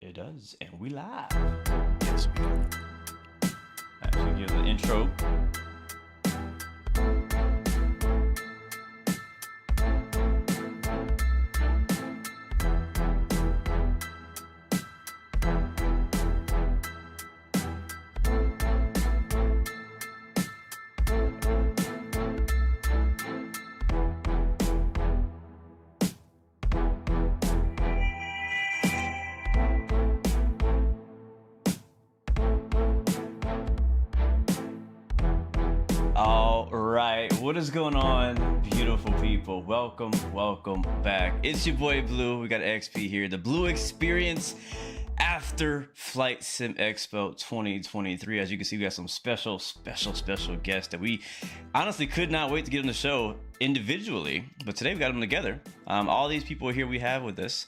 It does, and we live. Yes, we do. Actually, give the intro. What is going on, beautiful people? Welcome back. It's your boy Blue. We got XP here, the Blu-XPerience after Flight Sim Expo 2023. As you can see, we got some special guests that we honestly could not wait to get on the show individually, but today we got them together. All these people here we have with us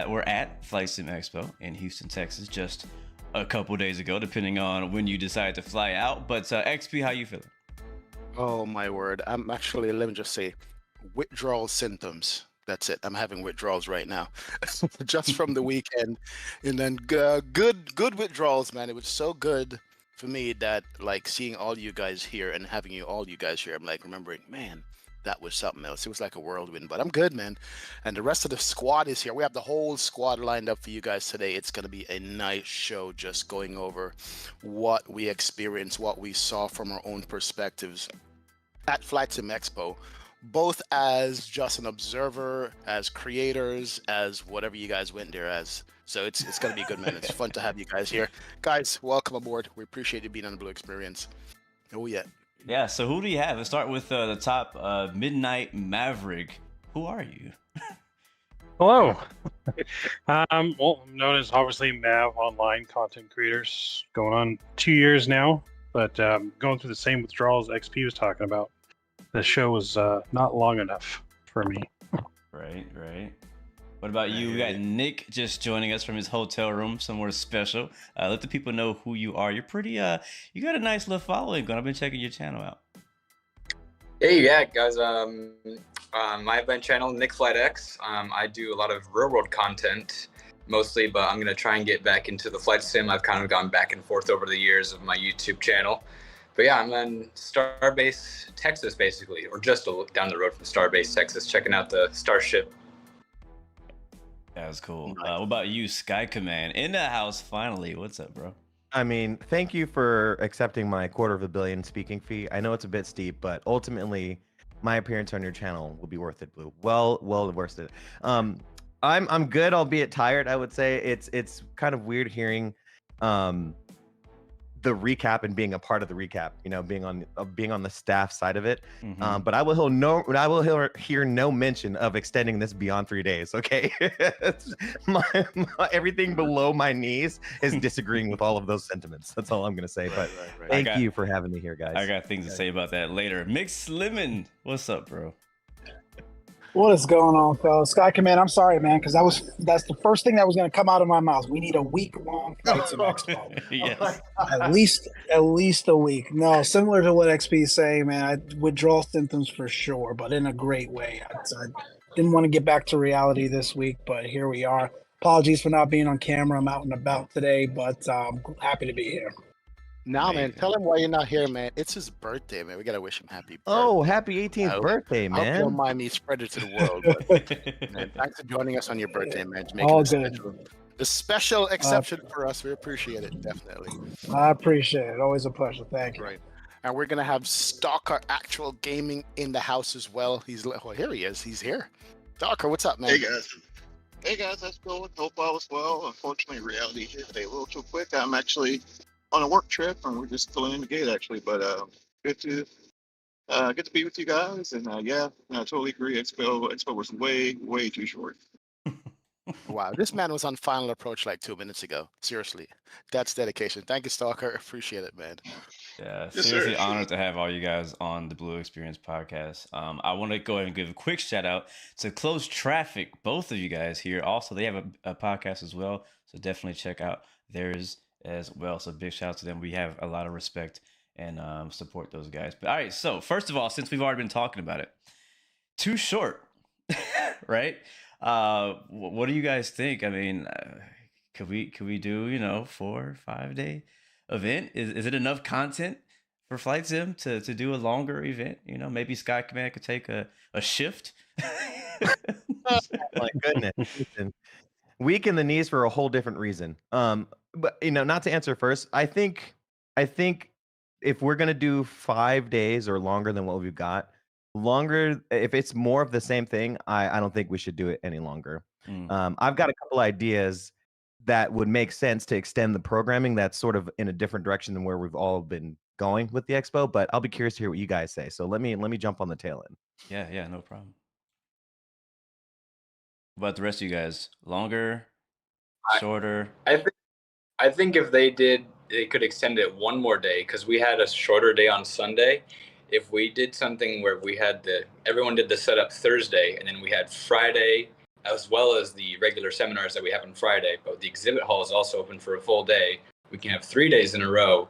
were at Flight Sim Expo in Houston, Texas, just a couple days ago, depending on when you decide to fly out. But XP, how you feeling? Oh my word. I'm actually, let me just say, withdrawal symptoms. That's it. I'm having withdrawals right now. Just from the weekend. And then good withdrawals, man. It was so good for me that like seeing all you guys here and having all you guys here, I'm like remembering, man, that was something else. It was like a whirlwind, but I'm good, man. And the rest of the squad is here. We have the whole squad lined up for you guys today. It's going to be a nice show, just going over what we experienced, what we saw from our own perspectives at Flight Sim Expo, both as just an observer, as creators, as whatever you guys went there as. So it's going to be good, man. It's fun to have you guys here. Guys, welcome aboard. We appreciate you being on the Blu-XPerience. Oh, yeah. Yeah, so who do you have? Let's start with the top, Midnight Maverick. Who are you? Hello. Well, I'm known as obviously Mav Online Content Creators, going on 2 years now, but going through the same withdrawals XP was talking about. The show was not long enough for me. Right. What about you? We got Nick just joining us from his hotel room somewhere special. Let the people know who you are. You're pretty, you got a nice little following going. I've been checking your channel out. Hey, yeah, guys. My event channel, NickFlightX. I do a lot of real world content mostly, but I'm going to try and get back into the flight sim. I've kind of gone back and forth over the years of my YouTube channel. But yeah, I'm in Starbase, Texas, basically, or just down the road from Starbase, Texas, checking out the Starship. That was cool. What about you, Sky Command? In the house, finally. What's up, bro? I mean, thank you for accepting my $250 million speaking fee. I know it's a bit steep, but ultimately, my appearance on your channel will be worth it, Blue. Well worth it. I'm good, albeit tired. I would say it's kind of weird hearing the recap and being a part of the recap. You know, being on the staff side of it. Mm-hmm. But I will hear no mention of extending this beyond 3 days. Okay, my everything below my knees is disagreeing with all of those sentiments. That's all I'm gonna say. But thank you for having me here, guys. I got things to say about that later. Micslmn, what's up, bro? What is going on, fellas? Sky Command, I'm sorry, man, because that's the first thing that was going to come out of my mouth. We need a week-long Flight Sim Expo. Yes. At least a week. No, similar to what XP is saying, man, withdrawal symptoms for sure, but in a great way. I didn't want to get back to reality this week, but here we are. Apologies for not being on camera. I'm out and about today, but I'm happy to be here. Nah, man, tell him why you're not here, man. It's his birthday, man. We gotta wish him happy birthday. Oh, happy 18th birthday, man. I hope you don't mind me spread it to the world. But, man, thanks for joining us on your birthday, man. To make All it good. The special exception for us. We appreciate it, definitely. I appreciate it. Always a pleasure. Thank you. Right. And we're gonna have Stalker Actual Gaming in the house as well. Here he is. He's here. Stalker, what's up, man? Hey guys, that's going. Hope all is well. Unfortunately, reality hit today a little too quick. I'm actually on a work trip, and we're just pulling in the gate actually. But good to be with you guys. And yeah, I totally agree. Expo was way too short. Wow, this man was on Final Approach like 2 minutes ago. Seriously, that's dedication. Thank you, Stalker. Appreciate it, man. Yeah, Yes, seriously sir. honored to have all you guys on the Blu-XPerience podcast. I want to go ahead and give a quick shout out to Close Traffic, both of you guys here. Also, they have a podcast as well, so definitely check out theirs as well. So big shout out to them. We have a lot of respect and support those guys. But all right, so first of all, since we've already been talking about it, too short, right? What do you guys think? I mean, could we do, you know, 4 or 5 day event? Is it enough content for Flight Sim to do a longer event? You know, maybe Sky Command could take a shift. Oh my goodness. Listen, weak in the knees for a whole different reason. But you know, not to answer first, I think if we're gonna do 5 days or longer than what we've got, longer if it's more of the same thing, I don't think we should do it any longer. Mm, I've got a couple ideas that would make sense to extend the programming that's sort of in a different direction than where we've all been going with the expo, but I'll be curious to hear what you guys say. So let me jump on the tail end. yeah, no problem. What about the rest of you guys? Longer, I, shorter? I think if they could extend it one more day because we had a shorter day on Sunday. If we did something where we had everyone did the setup Thursday and then we had Friday as well as the regular seminars that we have on Friday, but the exhibit hall is also open for a full day. We can have 3 days in a row,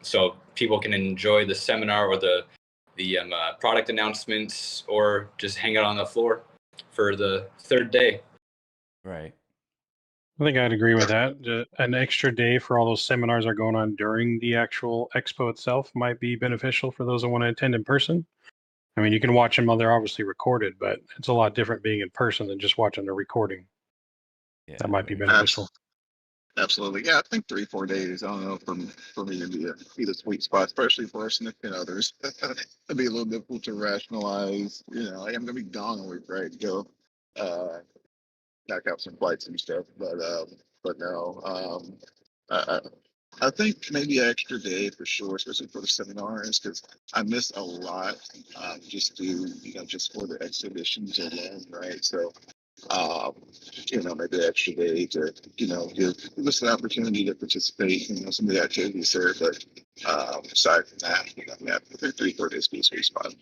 so people can enjoy the seminar or the product announcements or just hang out on the floor for the third day. Right. I think I'd agree with that. An extra day for all those seminars that are going on during the actual expo itself might be beneficial for those that want to attend in person. I mean, you can watch them while they're obviously recorded, but it's a lot different being in person than just watching the recording. Yeah, That might be very beneficial. Absolutely. Yeah, I think 3-4 days. I don't know, for me to be the sweet spot, especially for our significant others. It'd be a little difficult to rationalize. You know, I'm gonna be gone a week, right? Go knock out some flights and stuff. But no. I, I think maybe an extra day for sure, especially for the seminars, because I miss a lot just just for the exhibitions alone, right? So, um, maybe an extra day to, give us an opportunity to participate in some of the activities there. But aside from that, I think 3-4 days be a sweet spot.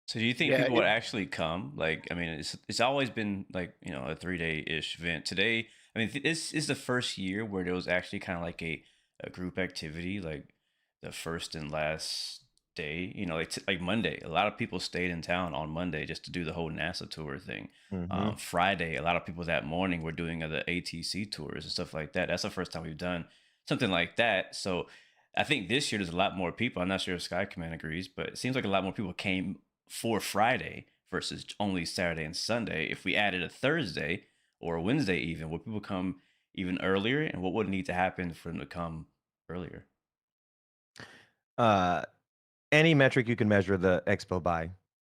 So do you think Yeah, people would actually come? Like, I mean, it's always been like, you know, a 3 day ish event. Today, I mean, this is the first year where there was actually kind of like a group activity, like the first and last day. You know, like Monday, a lot of people stayed in town on Monday just to do the whole NASA tour thing. Hmm. Friday, a lot of people that morning were doing the ATC tours and stuff like that. That's the first time we've done something like that. So I think this year there's a lot more people. I'm not sure if Sky Command agrees, but it seems like a lot more people came for Friday versus only Saturday and Sunday. If we added a Thursday or a Wednesday even, would people come even earlier? And what would need to happen for them to come earlier? Uh, any metric you can measure the expo by: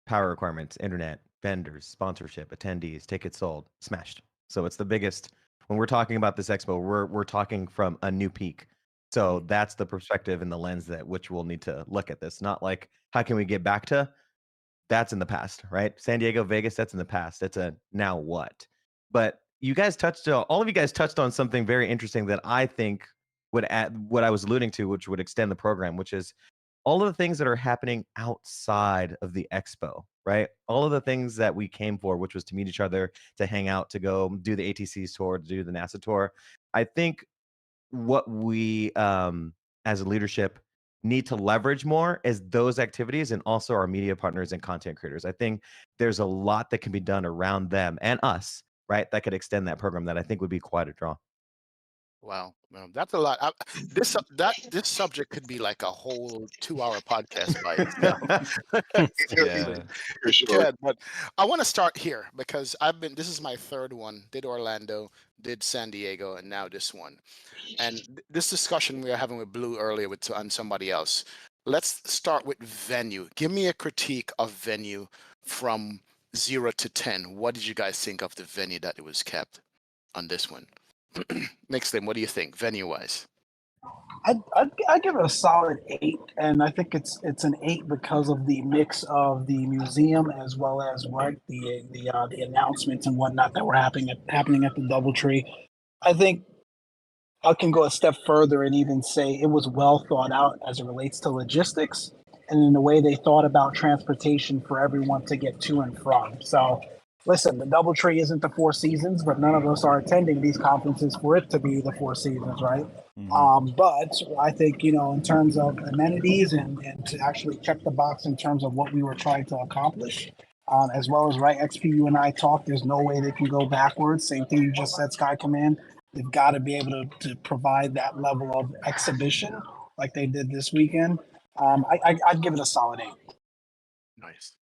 power requirements, internet, vendors, sponsorship, attendees, tickets sold, smashed. So it's the biggest. When we're talking about this expo, we're talking from a new peak. So that's the perspective and the lens that which we'll need to look at this. Not like how can we get back to, that's in the past, right? San Diego, Vegas, that's in the past. It's a now what. But you guys all of you guys touched on something very interesting that I think would add what I was alluding to, which would extend the program, which is all of the things that are happening outside of the expo, right? All of the things that we came for, which was to meet each other, to hang out, to go do the ATC's tour, to do the NASA tour. I think what we as a leadership need to leverage more is those activities, and also our media partners and content creators. I think there's a lot that can be done around them and us, right? That could extend that program that I think would be quite a draw. wow, that's a lot. This subject could be like a whole 2-hour podcast by itself. Yeah. For sure. Good, but I want to start here because this is my third one. Did Orlando, did San Diego, and now this one. And this discussion we were having with Blue earlier and somebody else. Let's start with venue. Give me a critique of venue from 0 to 10. What did you guys think of the venue that it was kept on this one? Micslmn, what do you think, venue-wise? I'd give it a solid 8, and I think it's an 8 because of the mix of the museum as well as the announcements and whatnot that were happening at the DoubleTree. I think I can go a step further and even say it was well thought out as it relates to logistics and in the way they thought about transportation for everyone to get to and from. So, listen, the DoubleTree isn't the Four Seasons, but none of us are attending these conferences for it to be the Four Seasons, right? Mhm. But I think, in terms of amenities and to actually check the box in terms of what we were trying to accomplish, As well as right, XP, you and I talked. There's no way they can go backwards. Same thing you just said, Sky Command. They've got to be able to provide that level of exhibition like they did this weekend. I'd give it a solid 8. Nice.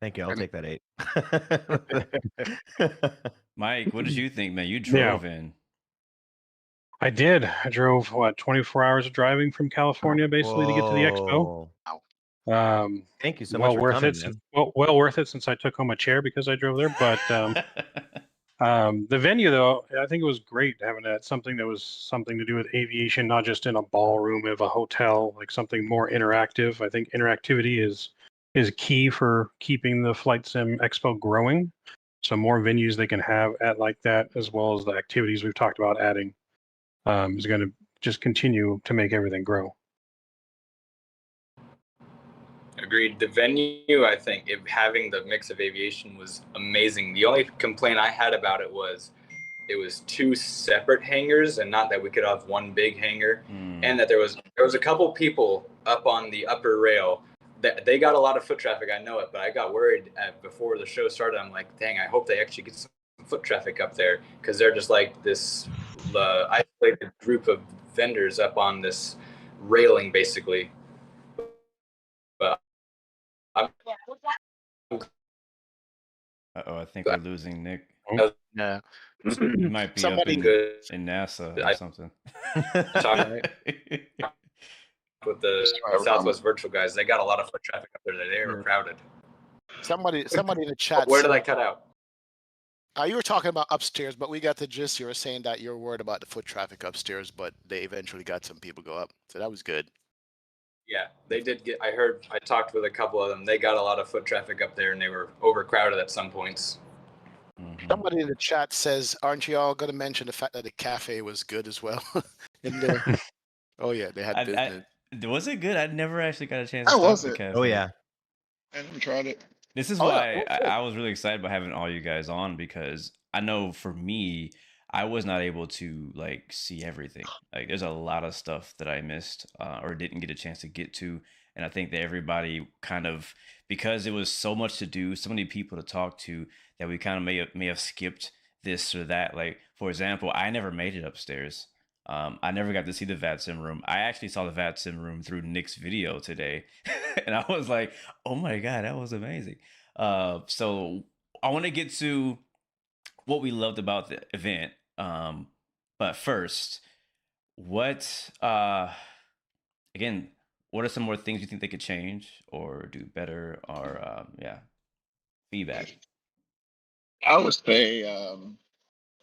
Thank you. I'll And- take that 8. Mike, what did you think, man? You Yeah. drove in. I did. I drove 24 hours of driving from California basically to get to the Expo. Whoa. Thank you so well much for worth coming, it. man. Well worth it since I took home a chair because I drove there. But the venue, though, I think it was great having something that was something to do with aviation, not just in a ballroom of a hotel, like something more interactive. I think interactivity is key for keeping the Flight Sim Expo growing. So more venues they can have at like that, as well as the activities we've talked about adding, is going to just continue to make everything grow. Agreed. The venue, I think, having the mix of aviation was amazing. The only complaint I had about it was 2 separate hangars, and not that we could have one big hangar, and that there was a couple people up on the upper rail that they got a lot of foot traffic. I know it, but I got worried before the show started. I'm like, dang, I hope they actually get some foot traffic up there, because they're just like this isolated group of vendors up on this railing, basically. But I think we're losing Nick. Yeah. He might be Somebody- up in NASA or something. with the Southwest Virtual guys, they got a lot of foot traffic up there. They were crowded. Somebody in the chat. Where did said- I cut out? You were talking about upstairs, but we got the gist. You were saying that you're worried about the foot traffic upstairs, but they eventually got some people go up. So that was good. Yeah, they did get. I talked with a couple of them. They got a lot of foot traffic up there, and they were overcrowded at some points. Somebody in the chat says, "Aren't you all going to mention the fact that the cafe was good as well?" in there. Oh yeah, they had business. Was it good? I never actually got a chance How to talk was to the it? cafe. Oh yeah. I haven't tried it. This is Oh, why yeah. I was really excited about having all you guys on, because I know for me, I was not able to like see everything. Like there's a lot of stuff that I missed or didn't get a chance to get to. And I think that everybody kind of, because it was so much to do, so many people to talk to, that we kind of may have skipped this or that. Like, for example, I never made it upstairs. I never got to see the VATSIM room. I actually saw the VATSIM room through Nick's video today. And I was like, oh my God, that was amazing. So I want to get to what we loved about the event. But first, what again, what are some more things you think they could change or do better, or feedback? I would say,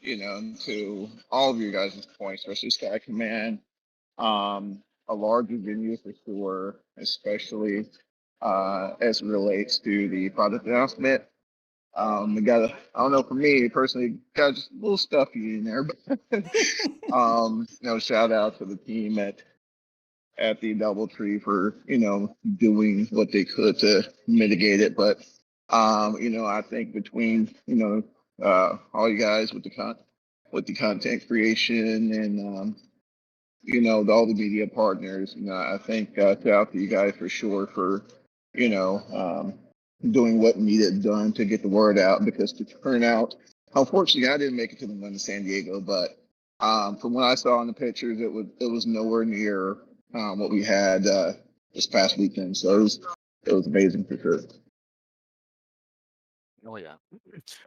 to all of you guys' points, especially Sky Command, a larger venue for sure, especially as it relates to the product announcement. We got I don't know, for me personally, got just a little stuffy in there, but shout out to the team at the DoubleTree for doing what they could to mitigate it. But I think between all you guys with the content creation and all the media partners, I think shout out to you guys for sure for doing what needed done to get the word out, because to turn out, unfortunately I didn't make it to the one in San Diego, but from what I saw in the pictures, it was nowhere near what we had this past weekend. So it was amazing for sure. Oh yeah.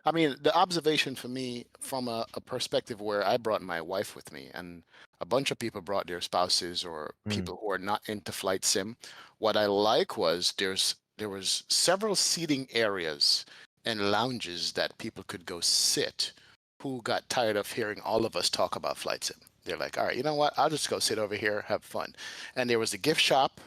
I mean, the observation for me from a perspective where I brought my wife with me, and a bunch of people brought their spouses or people who are not into flight sim. What I like was there was several seating areas and lounges that people could go sit, who got tired of hearing all of us talk about flight sim. They're like, all right, you know what? I'll just go sit over here, have fun. And there was a gift shop.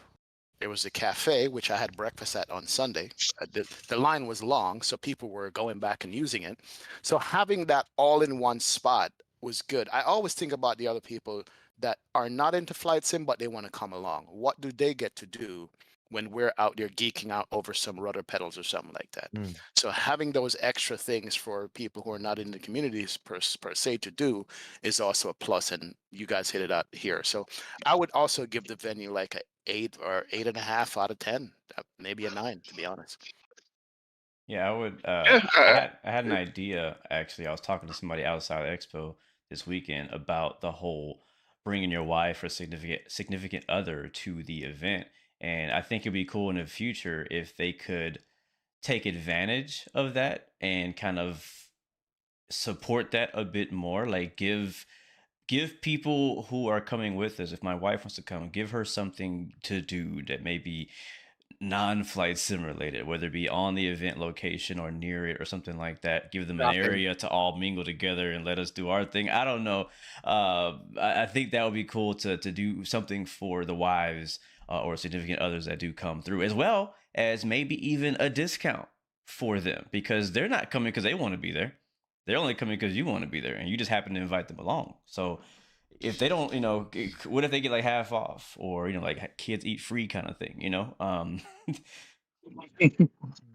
There was a cafe, which I had breakfast at on Sunday. The line was long, so people were going back and using it. So having that all in one spot was good. I always think about the other people that are not into flight sim, but they want to come along. What do they get to do when we're out there geeking out over some rudder pedals or something like that? So having those extra things for people who are not in the communities per se to do is also a plus, and you guys hit it out here. So I would also give the venue like a 8 or 8.5 out of 10, maybe a 9, to be honest. Yeah, I would. Yeah, I had an idea actually. I was talking to somebody outside Expo this weekend about the whole bringing your wife or significant other to the event, and I think it'd be cool in the future if they could take advantage of that and kind of support that a bit more. Like give people who are coming with us. If my wife wants to come, give her something to do that maybe non-flight sim related, whether it be on the event location or near it or something like that. Give them an Shopping. area to all mingle together and let us do our thing. I don't know. I think that would be cool to do something for the wives or significant others that do come through, as well as maybe even a discount for them because they're not coming because they want to be there. They're only coming because you want to be there, and you just happen to invite them along. So if they don't, what if they get like half off or like kids eat free kind of thing,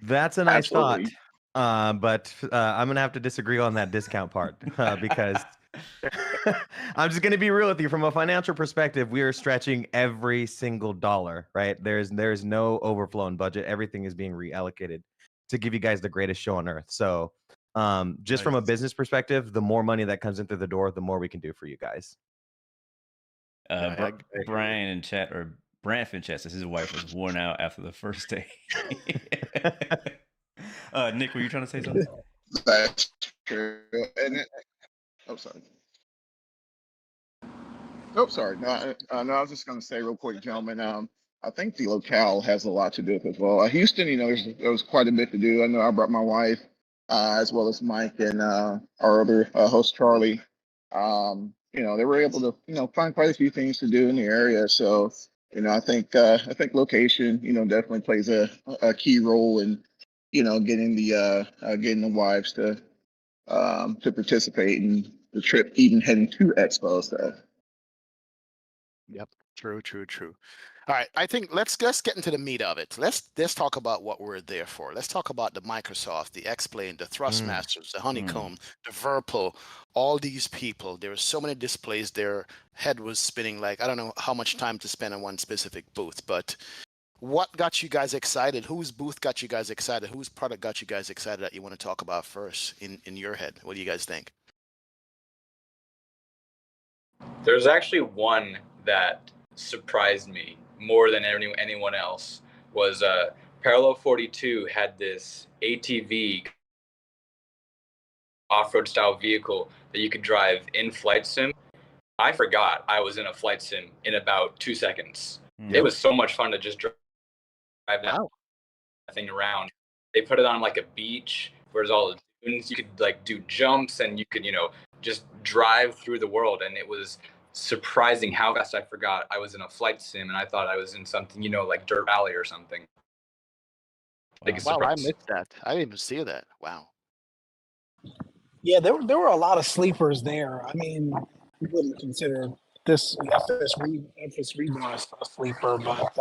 That's a nice thought. absolutely. But I'm gonna have to disagree on that discount part because I'm just gonna be real with you. From a financial perspective, we are stretching every single dollar, right? There's no overflow in budget. Everything is being reallocated to give you guys the greatest show on earth. So just from a Nice. business perspective, the more money that comes in through the door, the more we can do for you guys. Yeah, I hear you. Brian in chat or Branf in chat says his wife was worn out after the first day. Nick, were you trying to say something? That's true. Oh, sorry. Oh, sorry. No, no, I was just going to say real quick, gentlemen. I think the locale has a lot to do with it as well. Houston, there was quite a bit to do. I know I brought my wife, as well as Mike and our other host Charlie. They were able to, find quite a few things to do in the area. So, I think location, definitely plays a key role in, getting the wives to participate in the trip, even heading to Expo. So. Yep. True, true, true. All right. I think let's get into the meat of it. Let's talk about what we're there for. Let's talk about the Microsoft, the X-Plane, the Thrustmasters, the Honeycomb, the Verpal, all these people. There were so many displays. Their head was spinning like I don't know how much time to spend on one specific booth, but what got you guys excited? Whose booth got you guys excited? Whose product got you guys excited that you want to talk about first in your head? What do you guys think? There's actually one that surprised me more than anyone else was Parallel 42 had this ATV off-road style vehicle that you could drive in flight sim. I forgot I was in a flight sim in about 2 seconds. It was so much fun to just drive that Wow. thing around. They put it on like a beach where there's all the dunes. You could like do jumps and you could, just drive through the world. And it was surprising how fast I forgot I was in a flight sim and I thought I was in something, like Dirt Valley or something. Biggest Wow, I surprise. missed that. I didn't even see that. Wow. Yeah, there were a lot of sleepers there. I mean, we wouldn't consider this FS Reborn a sleeper, but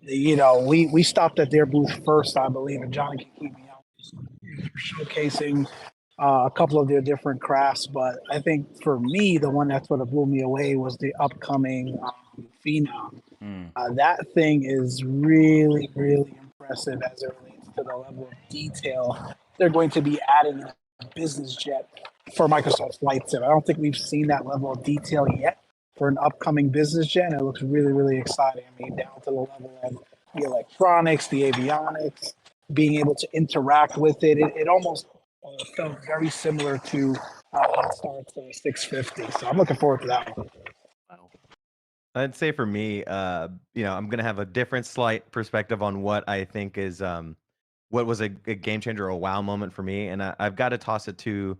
we stopped at their booth first, I believe, and Johnny can keep me out showcasing a couple of their different crafts. But I think for me, the one that sort of blew me away was the upcoming Phenom. That thing is really, really impressive as it relates to the level of detail they're going to be adding in a business jet for Microsoft Flight Sim. I don't think we've seen that level of detail yet for an upcoming business jet, and it looks really, really exciting. I mean, down to the level of the electronics, the avionics, being able to interact with it. It almost felt very similar to Hot Star's 650. So I'm looking forward to that one. Wow. I'd say for me, I'm gonna have a different slight perspective on what I think is what was a game changer or a wow moment for me, and I've got to toss it to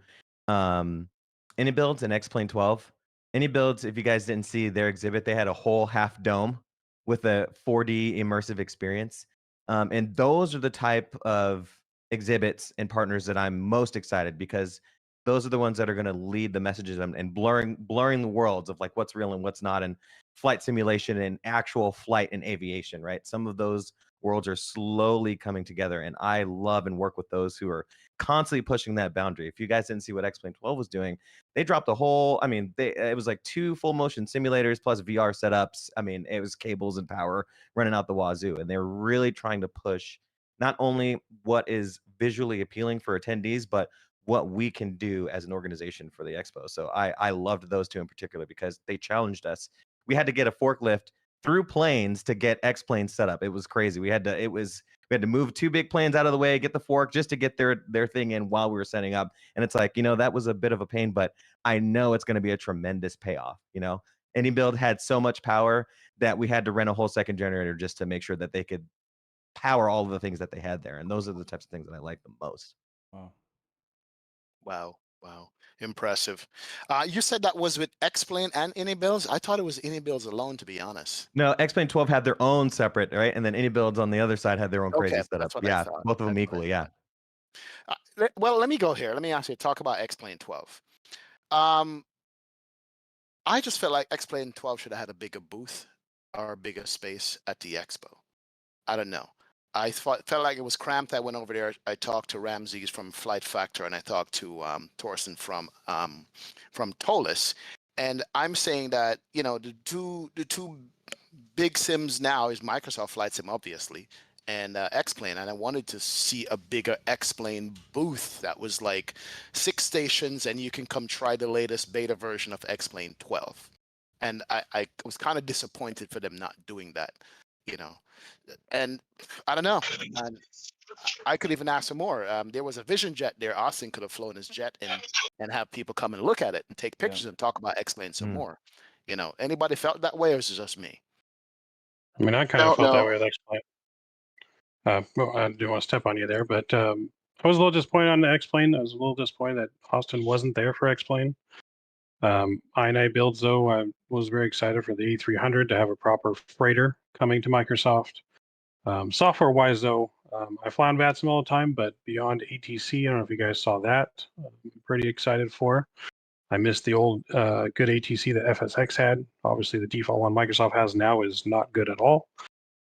Any Builds and X-Plane 12. Any Builds, if you guys didn't see their exhibit, they had a whole half dome with a 4D immersive experience, and those are the type of exhibits and partners that I'm most excited because those are the ones that are going to lead the messages and blurring the worlds of like what's real and what's not, and flight simulation and actual flight and aviation, right? Some of those worlds are slowly coming together, and I love and work with those who are constantly pushing that boundary. If you guys didn't see what X-Plane 12 was doing, they dropped a whole, I mean, it was like 2 full motion simulators plus VR setups. I mean, it was cables and power running out the wazoo, and they were really trying to push not only what is visually appealing for attendees, but what we can do as an organization for the expo. So I loved those two in particular because they challenged us. We had to get a forklift through planes to get X planes set up. It was crazy. We had to move two big planes out of the way, get the fork just to get their thing in while we were setting up. And it's like, that was a bit of a pain, but I know it's going to be a tremendous payoff. Any build had so much power that we had to rent a whole second generator just to make sure that they could power all of the things that they had there. And those are the types of things that I like the most. Wow. Wow. Wow. Impressive. You said that was with X-Plane and AnyBuilds? I thought it was AnyBuilds alone, to be honest. No, X-Plane 12 had their own separate, right? And then any builds on the other side had their own crazy Okay, setup. that's what I Yeah, thought. both of them That's what I equally. Yeah. thought. Well, let me go here. Let me actually talk about X-Plane 12. Um, I just felt like X-Plane 12 should have had a bigger booth or a bigger space at the expo. I don't know. I felt like it was cramped. I went over there. I talked to Ramses from Flight Factor, and I talked to Torsten from Tolis. And I'm saying that the two big sims now is Microsoft Flight Sim, obviously, and X-Plane. And I wanted to see a bigger X-Plane booth that was like 6 stations, and you can come try the latest beta version of X-Plane 12. And I was kind of disappointed for them not doing that. And I don't know. And I could even ask for more. There was a Vision jet there. Austin could have flown his jet and have people come and look at it and take pictures and talk about X-Plane some more. Anybody felt that way, or is it just me? I mean, I kind of felt that No. way with X-Plane. Well, I didn't want to step on you there, but I was a little disappointed on the X-Plane. I was a little disappointed that Austin wasn't there for X-Plane. INI builds, though, I was very excited for the E300 to have a proper freighter coming to Microsoft. Software-wise, though, I fly on VATSIM all the time, but beyond ATC, I don't know if you guys saw that. I'm pretty excited for. I missed the old good ATC that FSX had. Obviously, the default one Microsoft has now is not good at all.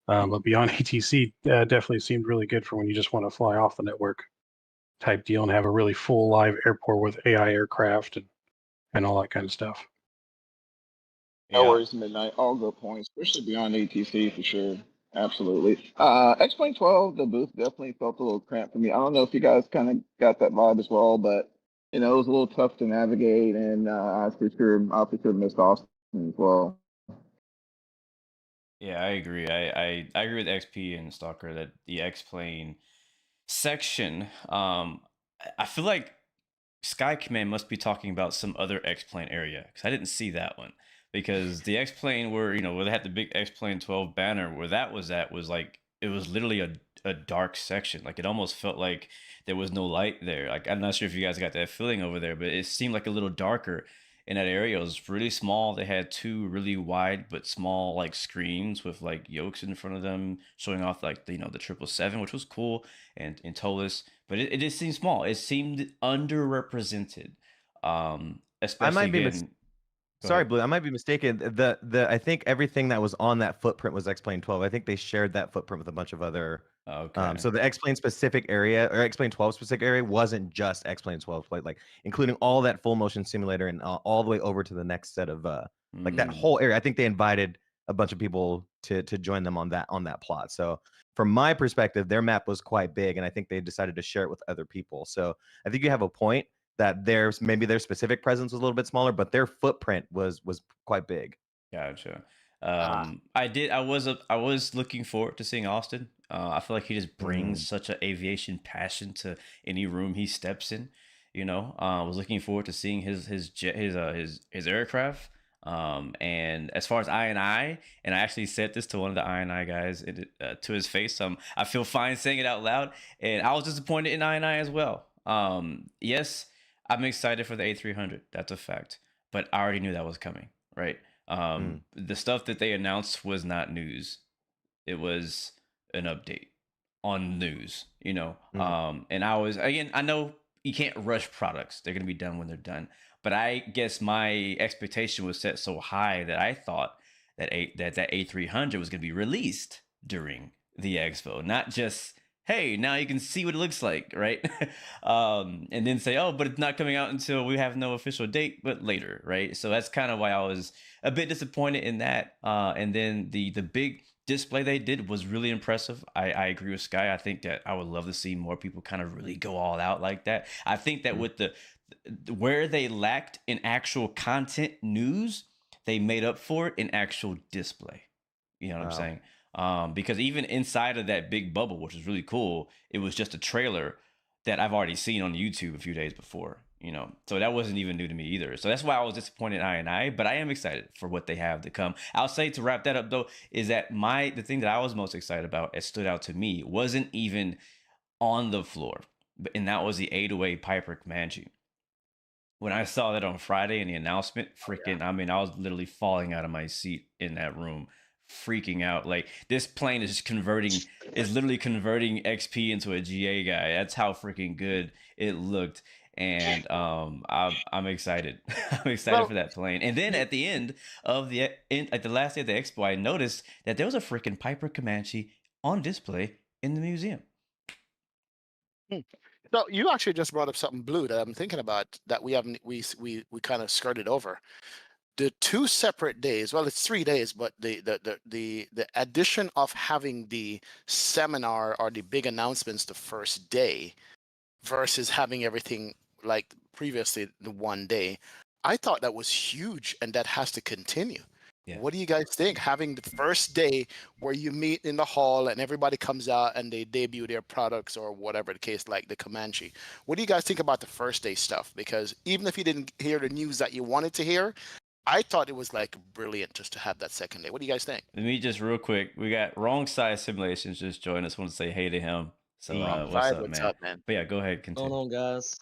But beyond ATC, definitely seemed really good for when you just want to fly off the network type deal and have a really full live airport with AI aircraft and all that kind of stuff. No Yeah. worries, Midnight. All good points, especially beyond ATC for sure. Absolutely. X-Plane 12, the booth definitely felt a little cramped for me. I don't know if you guys kind of got that vibe as well, but it was a little tough to navigate, and I for sure missed Austin as well. Yeah, I agree. I agree with XP and Stalker that the X-Plane section, I feel like Sky Command must be talking about some other X-Plane area because I didn't see that one. Because the X-Plane where they had the big X-Plane 12 banner, where that was at was like it was literally a dark section. Like it almost felt like there was no light there. Like I'm not sure if you guys got that feeling over there, but it seemed like a little darker in that area. It was really small. They had two really wide but small like screens with like yokes in front of them showing off like the 777, which was cool, and Tolis, but it just seemed small. It seemed underrepresented. Especially again. Sorry, Blue. I might be mistaken. The I think everything that was on that footprint was X-Plane 12. I think they shared that footprint with a bunch of other. Okay. So the X-Plane specific area or X-Plane 12 specific area wasn't just X-Plane 12, like including all that full motion simulator and all the way over to the next set of like that whole area. I think they invited a bunch of people to join them on that plot. So from my perspective, their map was quite big, and I think they decided to share it with other people. So I think you have a point that maybe their specific presence was a little bit smaller, but their footprint was quite big. Gotcha. I was looking forward to seeing Austin. I feel like he just brings such an aviation passion to any room he steps in. I was looking forward to seeing his jet, his aircraft. And as far as I actually said this to one of the I guys to his face. I feel fine saying it out loud, and I was disappointed in I as well. Yes, I'm excited for the A300. That's a fact, but I already knew that was coming, right? The stuff that they announced was not news. It was an update on news, and I know you can't rush products. They're going to be done when they're done. But I guess my expectation was set so high that I thought that that A300 was going to be released during the expo, not just, hey, now you can see what it looks like, right? And then say, oh, but it's not coming out until we have no official date, but later, right? So that's kind of why I was a bit disappointed in that. And then the big display they did was really impressive. I agree with Sky. I think that I would love to see more people kind of really go all out like that. I think that with the where they lacked in actual content news, they made up for it in actual display. You know what I'm Wow. saying? Because even inside of that big bubble, which is really cool, it was just a trailer that I've already seen on YouTube a few days before. You know, so that wasn't even new to me either. So that's why I was disappointed in I, but I am excited for what they have to come. I'll say, to wrap that up though, is that the thing that I was most excited about, it stood out to me, wasn't even on the floor, and that was the 808 Piper Comanche. When I saw that on Friday in the announcement, freaking, I mean, I was literally falling out of my seat in that room, freaking out. Like, this plane is literally converting XP into a GA guy. That's how freaking good it looked. And I'm excited. I'm excited Well, for that plane. And then at the end of at the last day of the expo, I noticed that there was a freaking Piper Comanche on display in the museum. so you actually just brought up something blue that I'm thinking about that we haven't we kind of skirted over. The 2 separate days, well, it's 3 days, but the addition of having the seminar or the big announcements the first day versus having everything like previously the one day, I thought that was huge, and that has to continue. Yeah. What do you guys think? Having the first day where you meet in the hall and everybody comes out and they debut their products or whatever the case, like the Comanche. What do you guys think about the first day stuff? Because even if you didn't hear the news that you wanted to hear, I thought it was like brilliant just to have that second day. What do you guys think? Let me just real quick. We got Wrong Size Simulations just joined us. Want to say hey to him. So Wrong what's Vibe, up, what's man? up, man? But yeah, go ahead, Going continue. on, guys?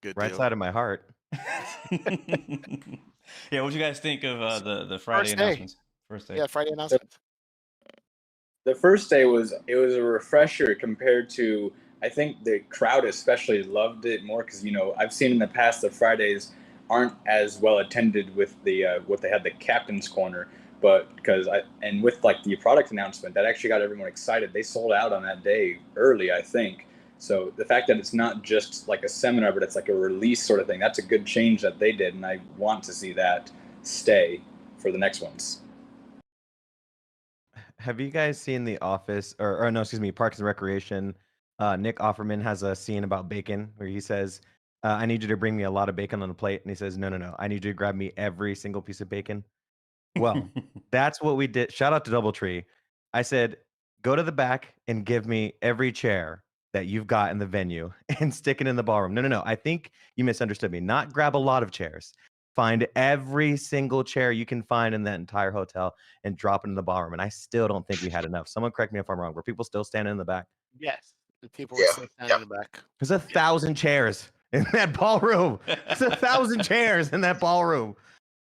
Good Right deal. side of my heart. Yeah, what you guys think of the Friday First day. announcements? First day. Yeah, Friday announcement. The first day was a refresher compared to, I think the crowd especially loved it more because I've seen in the past the Fridays aren't as well attended with the what they had the captain's corner, but and with like the product announcement that actually got everyone excited. They sold out on that day early, I think. So the fact that it's not just like a seminar, but it's like a release sort of thing, that's a good change that they did, and I want to see that stay for the next ones. Have you guys seen The Office, or no, excuse me, Parks and Recreation? Nick Offerman has a scene about bacon where he says, "I need you to bring me a lot of bacon on the plate," and he says, "No, I need you to grab me every single piece of bacon." Well, that's what we did. Shout out to DoubleTree. I said, "Go to the back and give me every chair that you've got in the venue and stick it in the ballroom." No. I think you misunderstood me. Not grab a lot of chairs. Find every single chair you can find in that entire hotel and drop it in the ballroom. And I still don't think we had enough. Someone correct me if I'm wrong. Were people still standing in the back? Yes. The people were still standing in the back. There's 1,000 chairs in that ballroom. There's 1,000 chairs in that ballroom.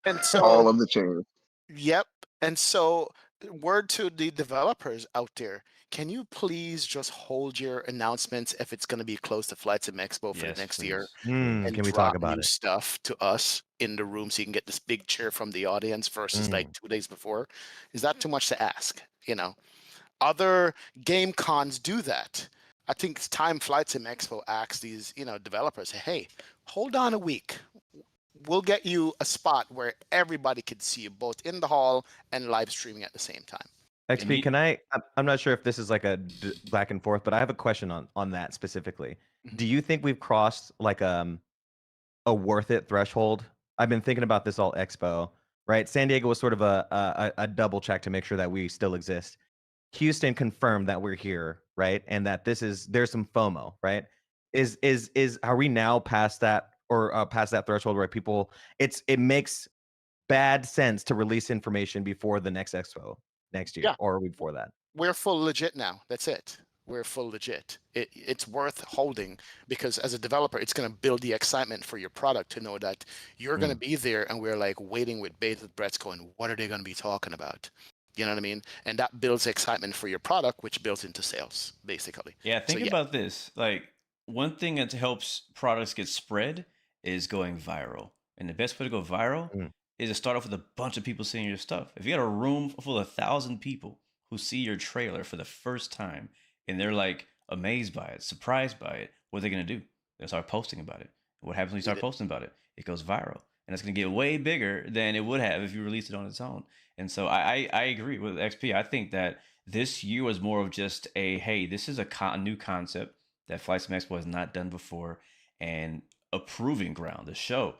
And so All of the chairs. Yep. And so, word to the developers out there, can you please just hold your announcements if it's going to be close to Flight Sim Expo for Yes, the next year, please. and Can we drop talk about new it? stuff to us in the room so you can get this big cheer from the audience versus like 2 days before? Is that too much to ask? Other game cons do that. I think it's time Flight Sim Expo asks these, developers, hey, hold on a week. We'll get you a spot where everybody could see you both in the hall and live streaming at the same time. XP, you- can I'm not sure if this is like a back and forth, but I have a question on that specifically. Mhm. Do you think we've crossed like a worth it threshold? I've been thinking about this all expo, right? San Diego was sort of a double check to make sure that we still exist. Houston confirmed that we're here, right? And that there's some FOMO, right? Are we now past that, or past that threshold where people it makes bad sense to release information before the next expo next year, Yeah. or are we before that? We're full legit now. That's it. We're full legit. It's worth holding because as a developer, it's going to build the excitement for your product to know that you're going to be there, and we're like waiting with bated breath going, what are they going to be talking about? You know what I mean? And that builds excitement for your product, which builds into sales, basically. Yeah, think about this. Like, one thing that helps products get spread is going viral. And the best way to go viral Mm. is to start off with a bunch of people seeing your stuff. If you got a room full of 1,000 people who see your trailer for the first time and they're like amazed by it, surprised by it, what are they going to do? They'll start posting about it. What happens when you start posting about it? It goes viral. and it's going to get way bigger than it would have if you released it on its own. And so I agree with XP. I think that this year was more of just a, hey, this is a new concept that Flight Sim Expo has not done before, and a proving ground to show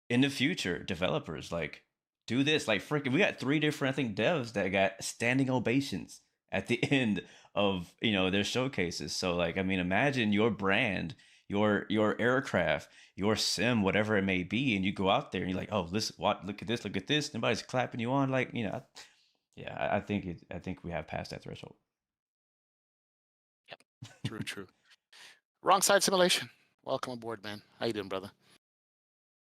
in the future developers like do this. Like freaking, we got 3 different, I think, devs that got standing ovations at the end of their showcases. So like, I mean, imagine your brand, your aircraft, your sim, whatever it may be, and you go out there and you're like, oh, listen, what? Look at this. Nobody's clapping you on. Like, yeah, I think we have passed that threshold. True. Wrong side simulation. Welcome aboard, man. How you doing, brother?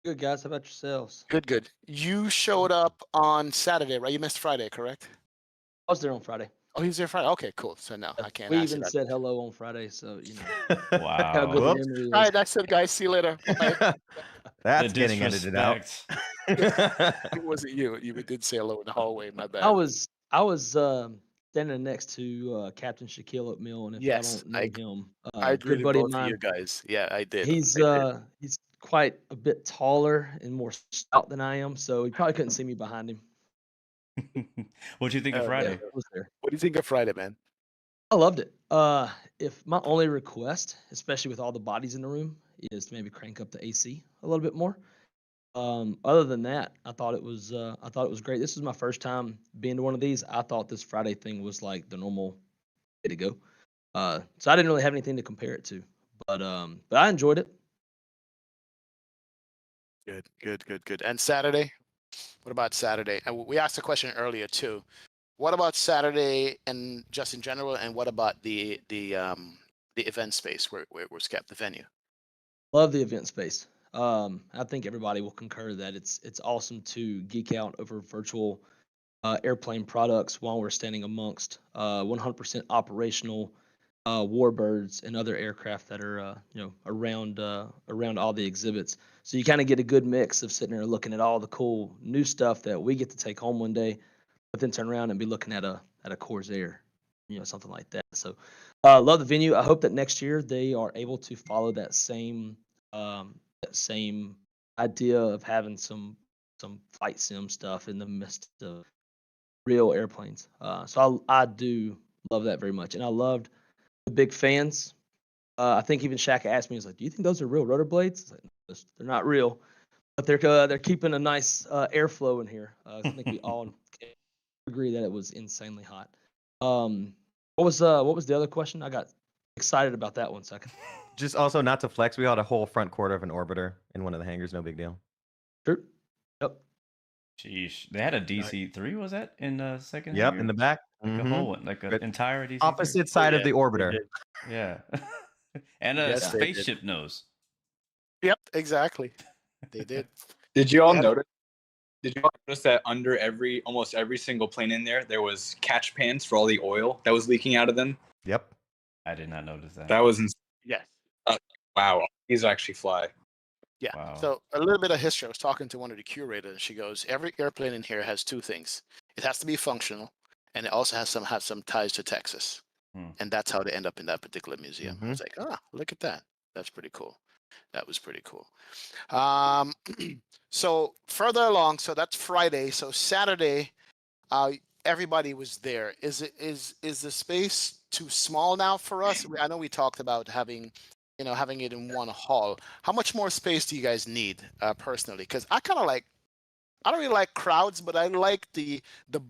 Good, guys. How about yourselves? Good. You showed up on Saturday, right? You missed Friday, correct? I was there on Friday. Oh, he was there Friday. Okay, cool. So no, I can't We ask you even that. said hello on Friday, so Wow. how good Whoops. the memory is. All right, that's it, guys. See you later. Bye. That's The getting edited out. disrespect. It wasn't you. You did say hello in the hallway. My bad. I was standing next to Captain Shaquille O'Neal, and if Yes, y'all don't know him, I good greeted buddy of both of mine. you guys. Yeah, I did. He's I did. he's quite a bit taller and more stout than I am, so he probably couldn't see me behind him. What'd you think of Oh, Friday? man. I was there. What do you think of Friday, man? I loved it. If my only request, especially with all the bodies in the room, is to maybe crank up the AC a little bit more. Other than that, I thought it was great. This is my first time being to one of these. I thought this Friday thing was like the normal way to go. So I didn't really have anything to compare it to, but I enjoyed it. Good. And Saturday? What about Saturday? And we asked a question earlier too. What about Saturday and just in general? And what about the event space where it was kept, the venue? Love the event space. I think everybody will concur that it's awesome to geek out over virtual airplane products while we're standing amongst 100% operational warbirds and other aircraft that are around all the exhibits. So you kind of get a good mix of sitting there looking at all the cool new stuff that we get to take home one day, but then turn around and be looking at a Corsair, something like that. So love the venue. I hope that next year they are able to follow that same idea of having some flight sim stuff in the midst of real airplanes. So I do love that very much, and I loved the big fans. I think even Shaq asked me, he's like, "Do you think those are real rotor blades?" Like, they're not real, but they're keeping a nice airflow in here. I think we all agree that it was insanely hot. What was the other question? I got excited about that one second. Just also not to flex, we had a whole front quarter of an orbiter in one of the hangars. No big deal. True. Yep. Sheesh. They had a DC-3, was that in the second? Yep, hangar? in the back. Like a whole one, like an But entire DC-3. opposite side of the orbiter. Yeah. And a Yes, they did. spaceship nose. Yep, exactly. They did. Did you all Yeah. notice? Did you all notice that under almost every single plane in there was catch pans for all the oil that was leaking out of them? Yep. I did not notice that. That was Yes. wow. These actually fly. Yeah. Wow. So a little bit of history. I was talking to one of the curators, and she goes, "Every airplane in here has 2 things. It has to be functional, and it also has some ties to Texas." And that's how they end up in that particular museum. I was like, look at that. That's pretty cool. That was pretty cool. So further along, so that's Friday. So Saturday, everybody was there. Is the space too small now for us? I know we talked about having it in one hall. How much more space do you guys need personally? Because I don't really like crowds, but I like the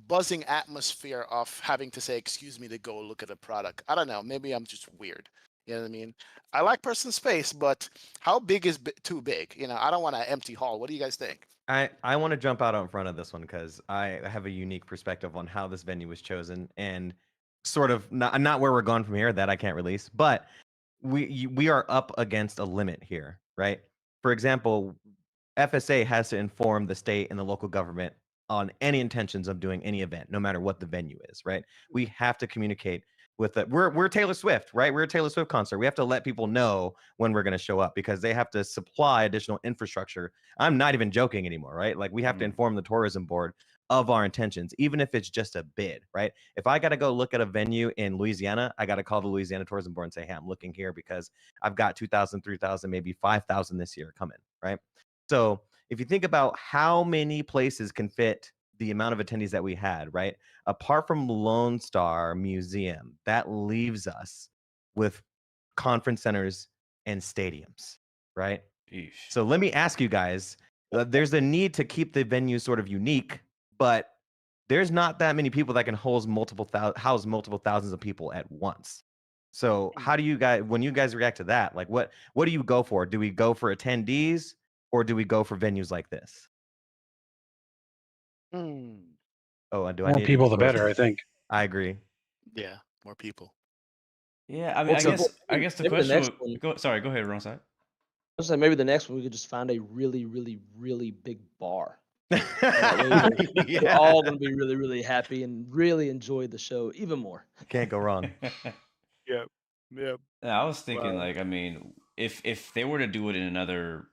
buzzing atmosphere of having to say, "Excuse me," to go look at a product. I don't know. Maybe I'm just weird. You know what I mean? I like personal space, but how big is too big? I don't want an empty hall. What do you guys think? I want to jump out in front of this one because I have a unique perspective on how this venue was chosen and sort of not where we're going from here. That I can't release, but we are up against a limit here, right? For example, FSA has to inform the state and the local government on any intentions of doing any event, no matter what the venue is, right? We have to communicate with it. We're Taylor Swift, right? We're a Taylor Swift concert. We have to let people know when we're going to show up because they have to supply additional infrastructure. I'm not even joking anymore, right? Like we have to inform the tourism board of our intentions, even if it's just a bid, right? If I got to go look at a venue in Louisiana, I got to call the Louisiana Tourism Board and say, "Hey, I'm looking here because I've got 2,000, 3,000, maybe 5,000 this year coming," right? So if you think about how many places can fit the amount of attendees that we had, right? Apart from Lone Star Museum, that leaves us with conference centers and stadiums, right? Eesh. So let me ask you guys, there's a need to keep the venue sort of unique, but there's not that many people that can house multiple thousands of people at once. So how do you guys, when you guys react to that, like what do you go for? Do we go for attendees or do we go for venues like this? Oh, and do I More need to people, the disclose? better, I think. I agree. Yeah, more people. Yeah, I mean, Well, I so guess the maybe the question next would one. sorry, go ahead, wrong side. I was say maybe the next one we could just find a really, really, really big bar. And that way we're Yeah. all gonna be really, really happy and really enjoy the show even more. Can't go wrong. Yep. Yep. I was thinking, Wow. like, I mean, if they were to do it in another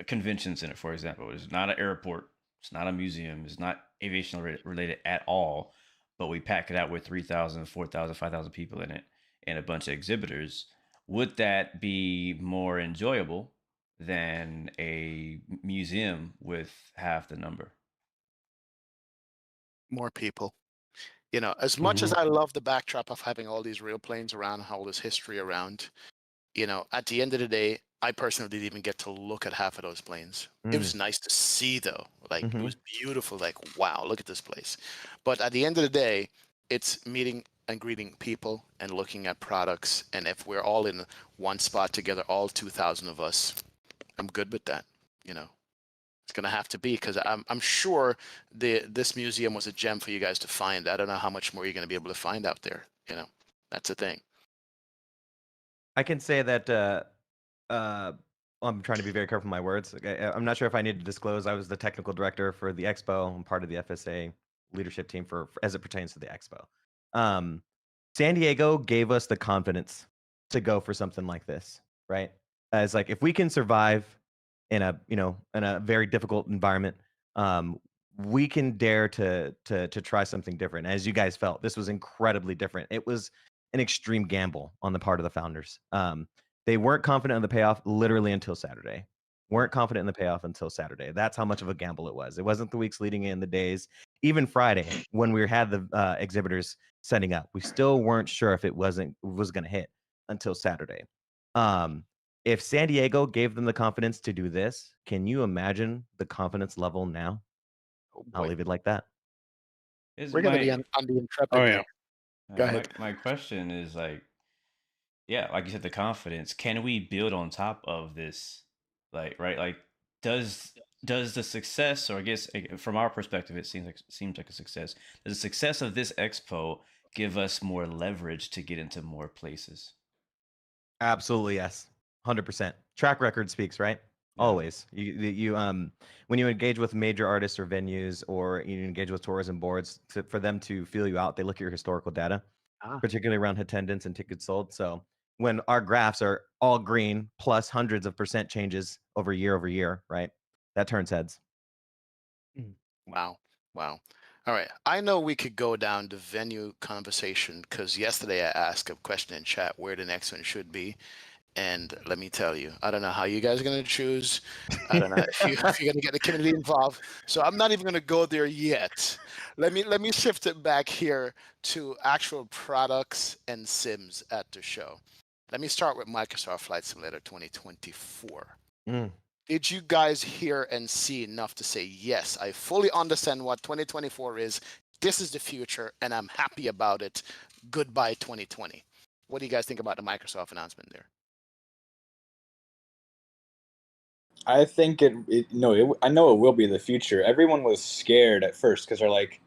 convention center, for example, it's not an airport, it's not a museum, it's not aviation related at all, but we pack it out with 3,000, 4,000, 5,000 people in it and a bunch of exhibitors, would that be more enjoyable than a museum with half the number? More people. You know, as much as I love the backdrop of having all these real planes around, all this history around, you know, at the end of the day, I personally didn't even get to look at half of those planes. It was nice to see, though. Like, it was beautiful. Like, wow, look at this place. But at the end of the day, it's meeting and greeting people and looking at products. And if we're all in one spot together, all 2,000 of us, I'm good with that. You know, it's going to have to be, because I'm sure this museum was a gem for you guys to find. I don't know how much more you're going to be able to find out there. You know, that's the thing. I can say that I'm trying to be very careful with my words. I'm not sure if I need to disclose. I was the technical director for the Expo. I'm part of the FSA leadership team for as it pertains to the Expo. San Diego gave us the confidence to go for something like this, right? It's like if we can survive in a very difficult environment, we can dare to try something different. As you guys felt, this was incredibly different. It was an extreme gamble on the part of the founders. They weren't confident in the payoff literally until Saturday. Weren't confident in the payoff until Saturday. That's how much of a gamble it was. It wasn't the weeks leading in, the days, even Friday when we had the exhibitors setting up. We still weren't sure if it was going to hit until Saturday. If San Diego gave them the confidence to do this, can you imagine the confidence level now? Oh, I'll boy. leave it like that. We're going to be on the Intrepid Oh, now. yeah. Go ahead. My question is like, yeah, like you said, the confidence. Can we build on top of this? Like, right? Like, does the success, or I guess from our perspective, it seems like a success. Does the success of this expo give us more leverage to get into more places? Absolutely, yes. 100%. Track record speaks, right? Yeah. Always. You when you engage with major artists or venues, or you engage with tourism boards, for them to feel you out, they look at your historical data, particularly around attendance and tickets sold. So when our graphs are all green plus hundreds of percent changes over year, right? That turns heads. Wow. Wow. All right. I know we could go down the venue conversation, because yesterday I asked a question in chat where the next one should be. And let me tell you, I don't know how you guys are going to choose. I don't know if you're going to get the community involved. So I'm not even going to go there yet. Let me shift it back here to actual products and sims at the show. Let me start with Microsoft Flight Simulator 2024. Did you guys hear and see enough to say, yes, I fully understand what 2024 is. This is the future, and I'm happy about it. Goodbye, 2020. What do you guys think about the Microsoft announcement there? I think I know it will be the future. Everyone was scared at first because they're like,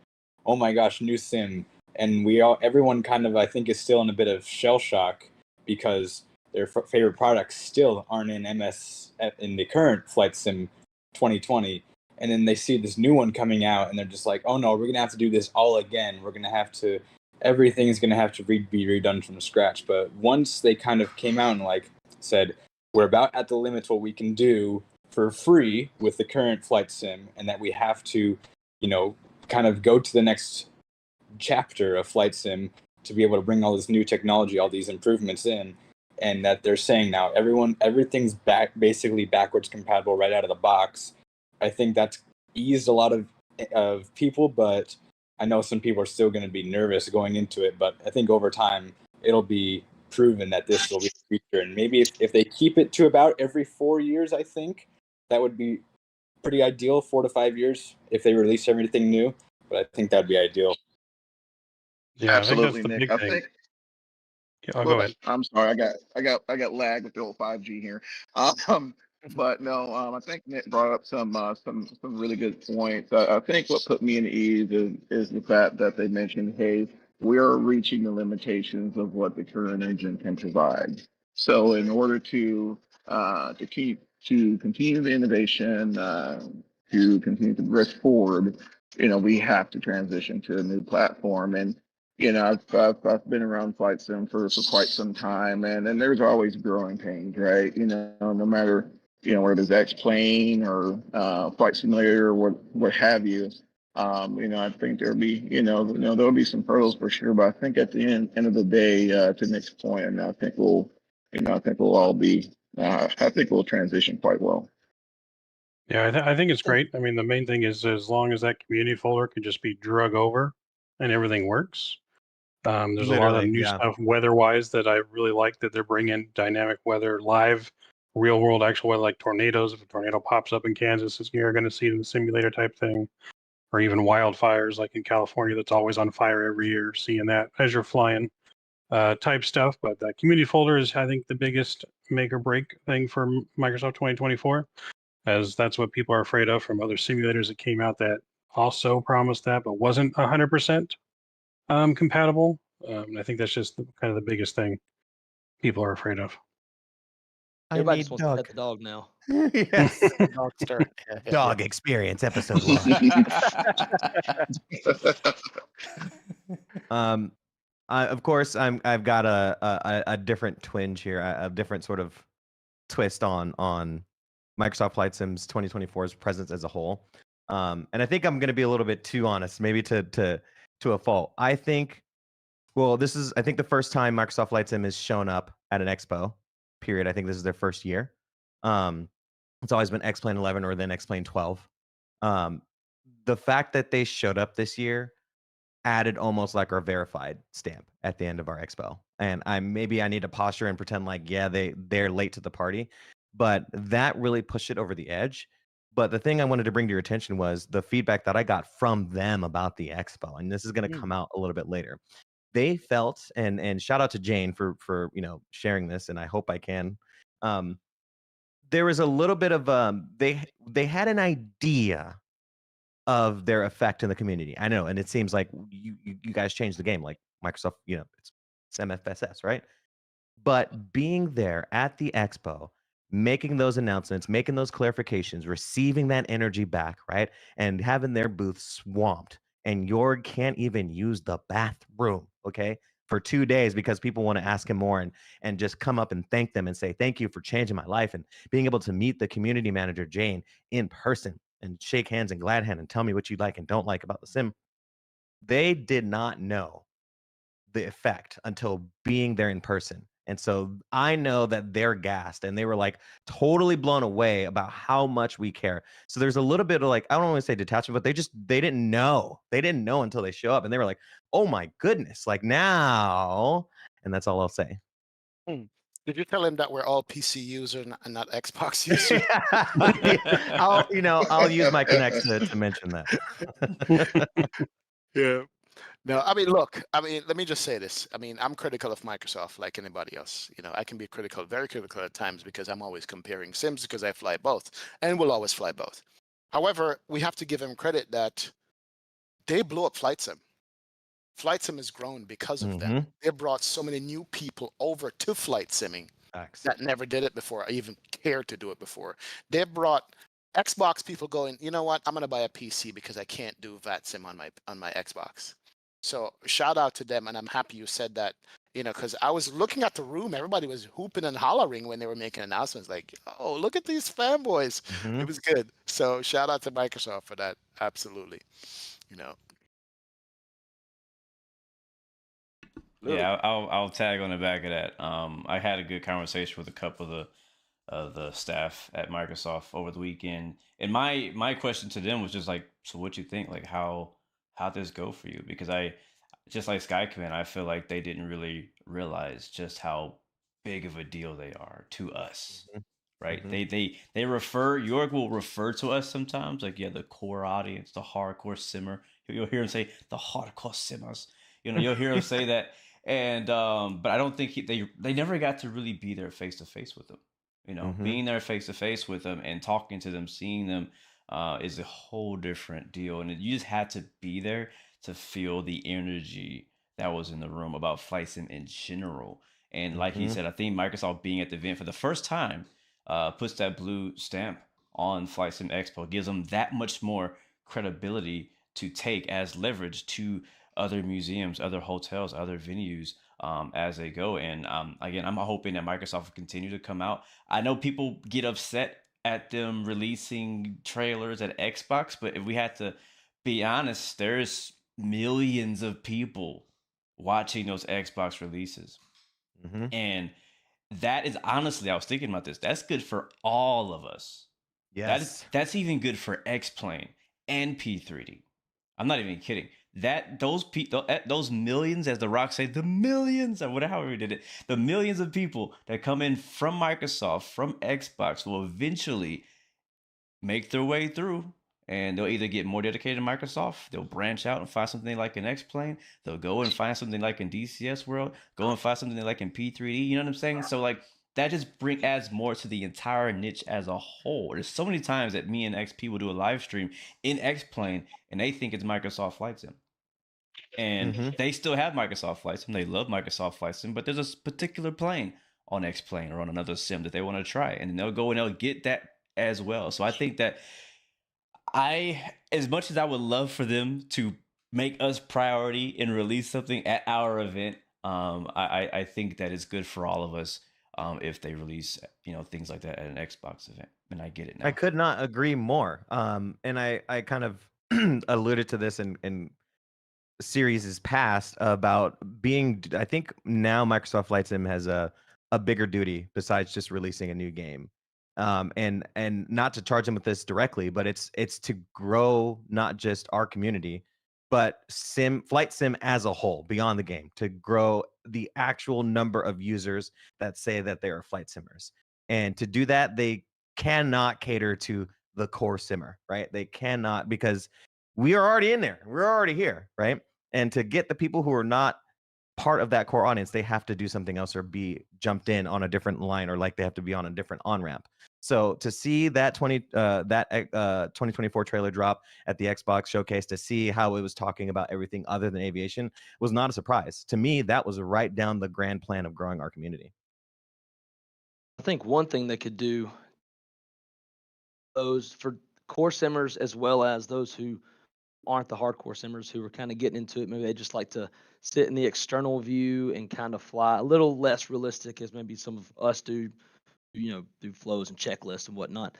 "Oh my gosh, new sim," and everyone kind of, I think, is still in a bit of shell shock because their favorite products still aren't in in the current Flight Sim 2020, and then they see this new one coming out, and they're just like, "Oh no, we're gonna have to do this all again. Everything's gonna have to be redone from scratch." But once they kind of came out and like said, we're about at the limits what we can do for free with the current Flight Sim, and that we have to, kind of go to the next chapter of Flight Sim to be able to bring all this new technology, all these improvements in. and that they're saying now everything's basically backwards compatible right out of the box. I think that's eased a lot of people, but I know some people are still going to be nervous going into it. But I think over time it'll be proven that this will be the future, and maybe if they keep it to about every 4 years, I think that would be pretty ideal. 4 to 5 years if they release everything new, but I think that'd be ideal. Yeah, Absolutely, I think Nick. that's I the big thing. think. Yeah, I'll go ahead. I'm sorry. I got lag with the old 5G here. But no. I think Nick brought up some really good points. I think what put me at ease is the fact that they mentioned, hey, we are reaching the limitations of what the current engine can provide. So in order to continue the innovation, to continue to press forward, we have to transition to a new platform. And I've been around flight sim for quite some time, and there's always growing pains, right? No matter whether it's X-plane or flight simulator or what have you. I think there'll be some hurdles for sure, but I think at the end of the day, to Nick's point, I think we'll all be, I think we'll transition quite well. Yeah, I think it's great. I mean, the main thing is as long as that community folder can just be drug over and everything works. There's a lot of Literally, new yeah. stuff weather-wise that I really like that they're bringing dynamic weather, live, real-world actual weather, like tornadoes. If a tornado pops up in Kansas, you're going to see it in the simulator type thing, or even wildfires like in California that's always on fire every year, seeing that as you're flying type stuff. But the community folder is, I think, the biggest make or break thing for Microsoft 2024, as that's what people are afraid of from other simulators that came out that also promised that but wasn't 100% compatible. I think that's just kind of the biggest thing people are afraid of. Everybody just wants to pet the dog now. Yes. Dogster. Dog experience episode 1. Of course, I've got a different twinge here, a different sort of twist on Microsoft Flight Sim's 2024's presence as a whole. And I think I'm going to be a little bit too honest, maybe to a fault. I think the first time Microsoft Flight Sim has shown up at an Expo. Period. I think this is their first year. It's always been X-Plane 11 or then X-Plane 12. The fact that they showed up this year added almost like our verified stamp at the end of our expo. And I need to posture and pretend like, yeah, they're late to the party, but that really pushed it over the edge. But the thing I wanted to bring to your attention was the feedback that I got from them about the expo, and this is going to come out a little bit later. They felt, and shout out to Jane for sharing this, and I hope I can. There was a little bit of they had an idea of their effect in the community. I know, and it seems like you guys changed the game, like Microsoft. It's MFSS, right? But being there at the expo, making those announcements, making those clarifications, receiving that energy back, right, and having their booth swamped, and Jorg can't even use the bathroom, okay, for 2 days because people want to ask him more and just come up and thank them and say thank you for changing my life, and being able to meet the community manager Jane in person and shake hands and glad hand and tell me what you like and don't like about the sim. They did not know the effect until being there in person. And so I know that they're gassed and they were like totally blown away about how much we care. So there's a little bit of like, I don't want to say detachment, but they didn't know. They didn't know until they show up and they were like, oh my goodness, like now. And that's all I'll say. Did you tell him that we're all PC users and not Xbox users? I'll use my connect to mention that. Yeah. No, I mean, look, let me just say this. I'm critical of Microsoft like anybody else. I can be critical, very critical at times because I'm always comparing sims because I fly both and will always fly both. However, we have to give them credit that they blew up Flight Sim. Flight Sim has grown because of them. They brought so many new people over to flight simming that never did it before, or even cared to do it before. They brought Xbox people going, you know what? I'm going to buy a PC because I can't do VAT sim on my Xbox. So shout out to them, and I'm happy you said that, because I was looking at the room, everybody was hooping and hollering when they were making announcements like, oh, look at these fanboys. It was good. So shout out to Microsoft for that. Absolutely. Yeah, I'll tag on the back of that. I had a good conversation with a couple of the staff at Microsoft over the weekend, and my question to them was just like, so what you think? Like, how this go for you? Because I just like Sky Command, I feel like they didn't really realize just how big of a deal they are to us. Mhm. Right? Mhm. They refer York will refer to us sometimes like the core audience, the hardcore simmer. You'll hear him say the hardcore simmers. You'll hear him say that, and but I don't think they never got to really be there face to face with them. Mhm. Being there face to face with them and talking to them, seeing them is a whole different deal, and you just had to be there to feel the energy that was in the room about Flight Sim in general. And like he Mhm. said, I think Microsoft being at the event for the first time puts that blue stamp on Flight Sim Expo, gives them that much more credibility to take as leverage to other museums, other hotels, other venues as they go. And again, I'm hoping that Microsoft will continue to come out. I know people get upset at them releasing trailers at Xbox, but if we had to be honest, there's millions of people watching those Xbox releases. Mhm. And that is honestly, I was thinking about this. That's good for all of us. Yes. That's even good for X-Plane and P3D. I'm not even kidding. Those millions, as The Rock say, the millions or whatever, however we did it, the millions of people that come in from Microsoft, from Xbox, will eventually make their way through, and they'll either get more dedicated to Microsoft, they'll branch out and find something like an X-Plane, they'll go and find something like in DCS World, go and find something like in P3D. You know what I'm saying? So like that just adds more to the entire niche as a whole. There's so many times that me and XP will do a live stream in X-Plane, and they think it's Microsoft Flight Sim. And Mhm. they still have Microsoft Flight Sim. They love Microsoft Flight Sim, but there's a particular plane on X-Plane or on another sim that they want to try, and they'll go and they'll get that as well. So I think that as much as I would love for them to make us priority and release something at our event, I think that it's good for all of us if they release things like that at an Xbox event. And I get it I now. could not agree more. And I kind of alluded to this in series is past about being. I think now Microsoft Flight Sim has a bigger duty besides just releasing a new game. And not to charge them with this directly, but it's to grow not just our community, but Flight Sim as a whole beyond the game, to grow the actual number of users that say that they are flight simmers. And to do that, they cannot cater to the core simmer, right? They cannot, because we are already in there. We're already here, right? And to get the people who are not part of that core audience, they have to do something else or be jumped in on a different line, or like they have to be on a different on ramp. So to see that 2024 trailer drop at the Xbox showcase, to see how it was talking about everything other than aviation, was not a surprise to me. That was right down the grand plan of growing our community. I think one thing they could do, those for core simmers as well as those who aren't the hardcore simmers, who are kind of getting into it. Maybe they just like to sit in the external view and kind of fly a little less realistic as maybe some of us do, do flows and checklists and whatnot.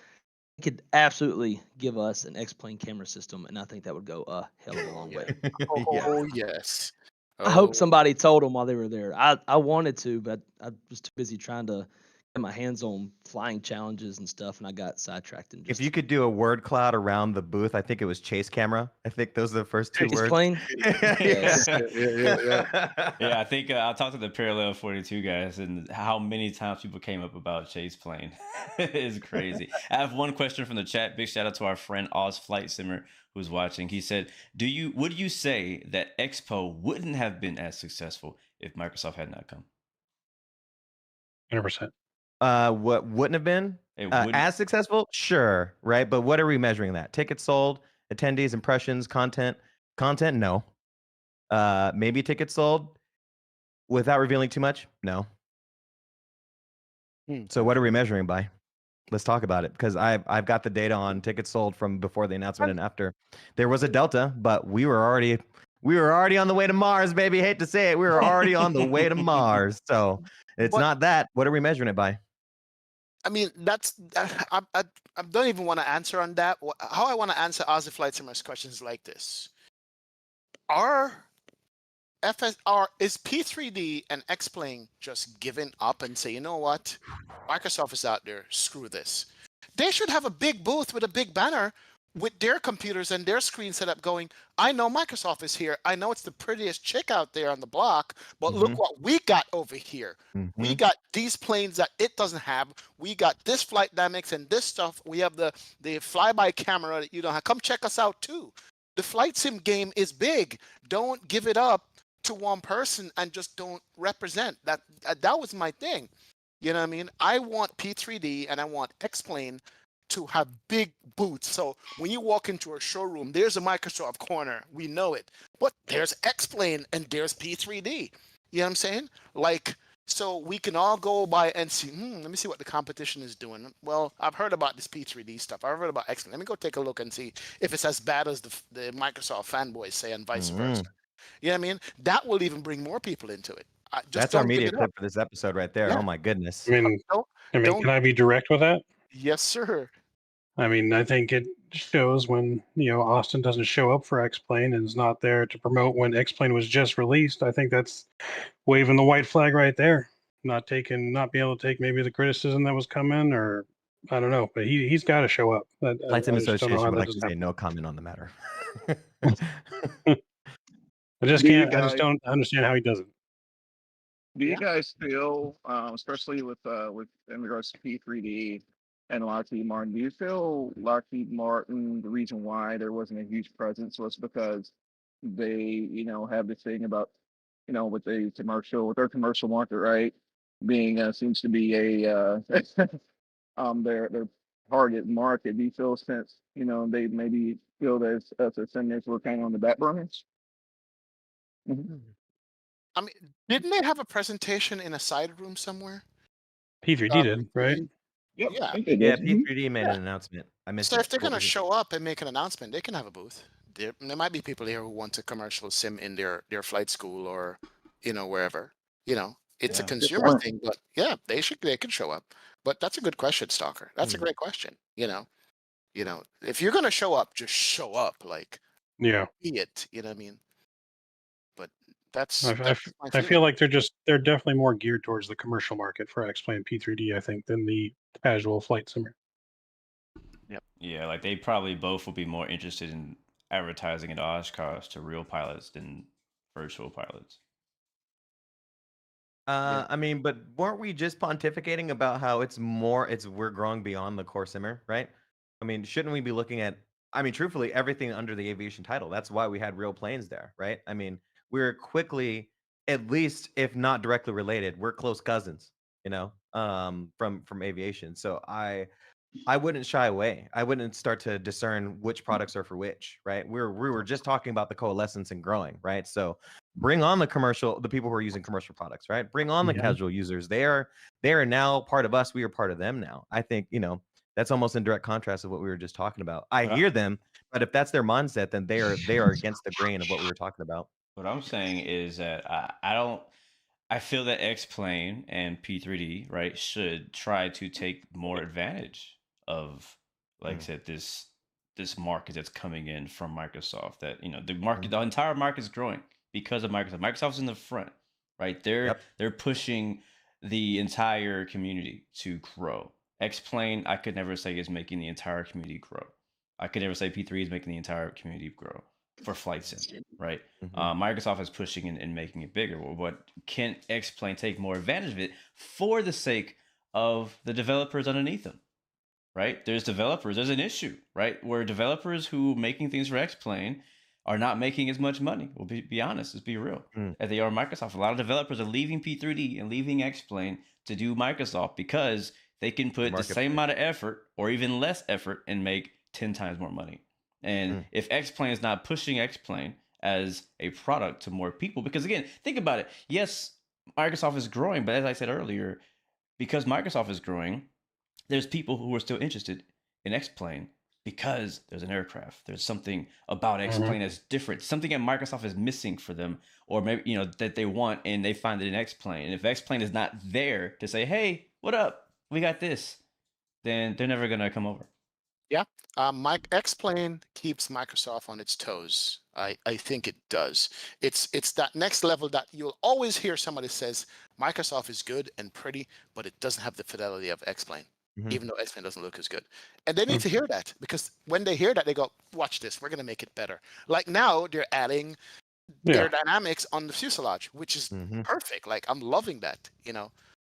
It could absolutely give us an X-Plane camera system, and I think that would go a hell of a long way. Yeah. Oh yes. I hope Oh, somebody told them while they were there. I wanted to, but I was too busy trying to get my hands on flying challenges and stuff, and I got sidetracked and If just you could do a word cloud around the booth, I think it was chase camera. I think those are the first two Chase words. plane. Yes. Yeah, I think I talked to the Parallel 42 guys, and how many times people came up about Chase Plane is crazy. I have one question from the chat. Big shout out to our friend Oz Flight Simmer who's watching. He said, would you say that Expo wouldn't have been as successful if Microsoft had not come? 100%. What wouldn't have been It wouldn't. as successful? Sure, right? But what are we measuring that? Tickets sold, attendees, impressions, content? Content, no. Maybe tickets sold without revealing too much? No. So what are we measuring by? Let's talk about it, because I've got the data on tickets sold from before the announcement and after. There was a delta, but we were already on the way to Mars, baby. Hate to say it, we were already on the way to Mars. So it's But- not that. What are we measuring it by? I mean, I don't even want to answer on that. How I want to answer Ozzy Flight Simmer's questions like this: Are FSR is P3D and X-Plane just giving up and say, you know what, Microsoft is out there, screw this. They should have a big booth with a big banner with their computers and their screen set up going, I know Microsoft is here. I know it's the prettiest chick out there on the block, but look what we got over here. We got these planes that it doesn't have. We got this flight dynamics and this stuff. We have the flyby camera that you don't have. Come check us out too. The flight sim game is big. Don't give it up to one person and just don't represent that. That was my thing. You know what I mean? I want P3D and I want X-Plane to have big booths. So when you walk into a showroom, there's a Microsoft corner. We know it. But there's X-Plane and there's P3D. You know what I'm saying? Like, so we can all go by and see, let me see what the competition is doing. Well, I've heard about this P3D stuff. I've heard about X-Plane. Let me go take a look and see if it's as bad as the Microsoft fanboys say and vice versa. You know what I mean? That will even bring more people into it. That's our media clip for this episode right there. Yeah. Oh my goodness. I mean, can I be direct with that? Yes, sir. I mean, I think it shows when, Austin doesn't show up for X-Plane and is not there to promote when X-Plane was just released. I think that's waving the white flag right there. Not being able to take maybe the criticism that was coming, or I don't know, but he's got to show up. Flight Sim Association would like to say no comment on the matter. I just don't understand how he does it. Do you guys feel, especially with in regards to P3D and Lockheed Martin, do you feel Lockheed Martin, the reason why there wasn't a huge presence was because they, have this thing about, with their commercial market, right? Being seems to be a their target market. Do you feel since they maybe feel that as ascendants were kind of on the back burners? I mean, didn't they have a presentation in a side room somewhere? P3D did, right? Yep. Yeah. Yeah, P3D made an announcement. I missed So it. if they're What going to was it? show up and make an announcement, they can have a booth. There might be people here who want a commercial sim in their flight school or, wherever. It's a Yeah. consumer thing, but yeah, they can show up. But that's a good question, Stalker. That's a great question. If you're going to show up, just show up. Like, Yeah. be it. You know what I mean? But that's I my feel like they're definitely more geared towards the commercial market for X-Plane P3D, I think, than the casual flight simmer. Yeah, like they probably both will be more interested in advertising at Oshkosh to real pilots than virtual pilots. I mean, but weren't we just pontificating about how we're growing beyond the core simmer, right? I mean, shouldn't we be looking at, truthfully, everything under the aviation title? That's why we had real planes there, right? I mean, we're quickly, at least if not directly related, we're close cousins, from aviation. So I wouldn't shy away. I wouldn't start to discern which products are for which, right? We were just talking about the coalescence and growing, right? So bring on the people who are using commercial products, right? Bring on the casual users. They are now part of us. We are part of them now. I think, that's almost in direct contrast of what we were just talking about. I hear them, but if that's their mindset, then they are against the grain of what we were talking about. What I'm saying is that I feel that X-Plane and P3D, right, should try to take more advantage of, like I said, this market that's coming in from Microsoft. That the entire market is growing because of Microsoft. Microsoft's in the front, right? They're pushing the entire community to grow. X-Plane, I could never say is making the entire community grow. I could never say P3 is making the entire community grow for flight sim, right? Microsoft is pushing and making it bigger. But can X-Plane take more advantage of it for the sake of the developers underneath them, right? There's an issue, right? Where developers who making things for X-Plane are not making as much money. We'll be honest, let's be real. As they are Microsoft. A lot of developers are leaving P3D and leaving X-Plane to do Microsoft because they can put the same amount of effort or even less effort and make 10 times more money. And if X-Plane is not pushing X-Plane as a product to more people, because again, think about it. Yes, Microsoft is growing, but as I said earlier, because Microsoft is growing, there's people who are still interested in X-Plane because there's an aircraft. There's something about X-Plane that's different. Something that Microsoft is missing for them, or maybe that they want, and they find it in X-Plane. And if X-Plane is not there to say, "Hey, what up? We got this," then they're never gonna come over. Mike X-Plane keeps Microsoft on its toes. I think it does. It's that next level that you'll always hear somebody says Microsoft is good and pretty, but it doesn't have the fidelity of X-Plane, Mhm. even though X-Plane doesn't look as good. And they need Mm. to hear that, because when they hear that, they go, "Watch this. We're gonna make it better." Like now, they're adding Yeah. aerodynamics on the fuselage, which is Mhm. perfect. Like I'm loving that.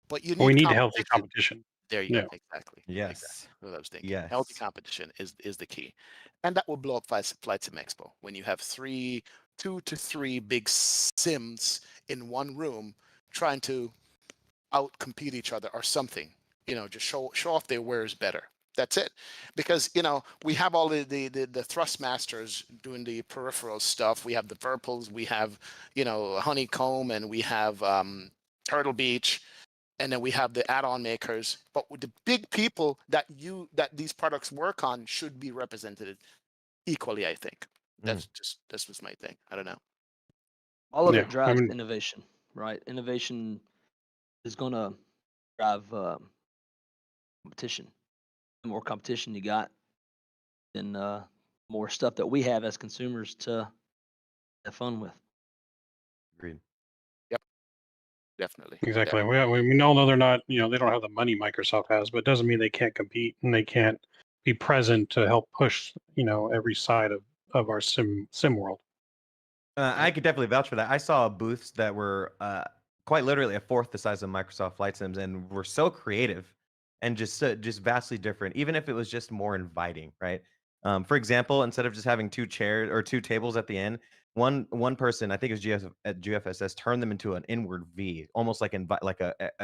But you We need need healthy competition. competition. There you Yeah. go. Exactly. Yes. That's what I was thinking. Healthy Yes. competition is the key, and that will blow up Flight Sim Expo when you have 2 to 3 big sims in one room trying to outcompete each other or something. Just show off their wares better. That's it, because we have all the thrust masters doing the peripheral stuff. We have the Verpals, we have Honeycomb, and we have Turtle Beach, and then we have the add-on makers. But with the big people that these products work on should be represented equally, I think. This was my thing. I don't know. All of Yeah. it drives innovation, right? Innovation is going to drive competition. The more competition you got, then more stuff that we have as consumers to have fun with. Agreed. Yep, definitely. Exactly. We all know they're not, they don't have the money Microsoft has, but it doesn't mean they can't compete and they can't be present to help push, every side of our sim world. I could definitely vouch for that. I saw booths that were quite literally a fourth the size of Microsoft Flight Sims, and were so creative and just vastly different. Even if it was just more inviting, right? For example, instead of just having two chairs or two tables at the end, one person, I think it was at GFSS, turned them into an inward V, almost like an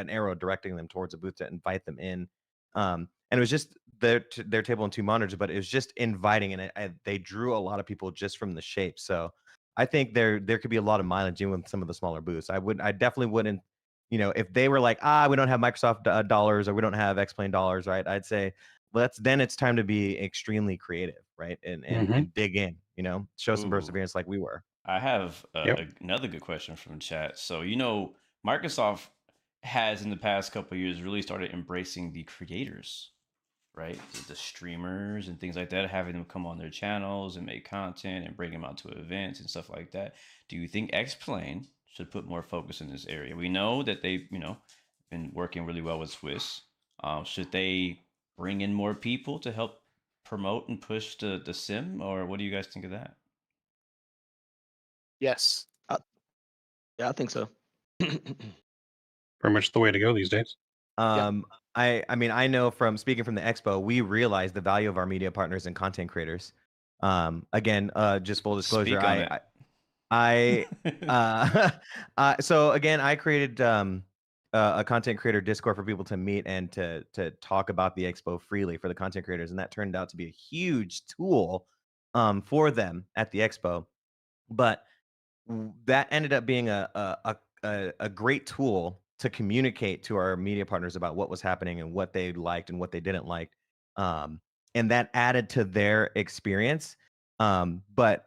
arrow directing them towards a booth to invite them in. And it was just their table and two monitors, but it was just inviting, and they drew a lot of people just from the shape. So I think there could be a lot of mileage in with some of the smaller booths. I definitely wouldn't, if they were like, we don't have Microsoft dollars, or we don't have X-Plane dollars, right? I'd say then it's time to be extremely creative, right? And dig in, show some Ooh. perseverance like we were. I have Yep. another good question from chat. So, Microsoft has in the past couple of years really started embracing the creators, right? The streamers and things like that, having them come on their channels and make content and bring them out to events and stuff like that. Do you think X-Plane should put more focus in this area? We know that they've, been working really well with Swiss. Should they bring in more people to help promote and push the sim, or what do you guys think of that? Yes. Yeah, I think so. Pretty much the way to go these days. I know from speaking from the expo, we realize the value of our media partners and content creators. Again, just full disclosure, Speak on it. So again, I created a content creator Discord for people to meet and to talk about the expo freely for the content creators, and that turned out to be a huge tool for them at the expo. But that ended up being a great tool to communicate to our media partners about what was happening and what they liked and what they didn't like, and that added to their experience. But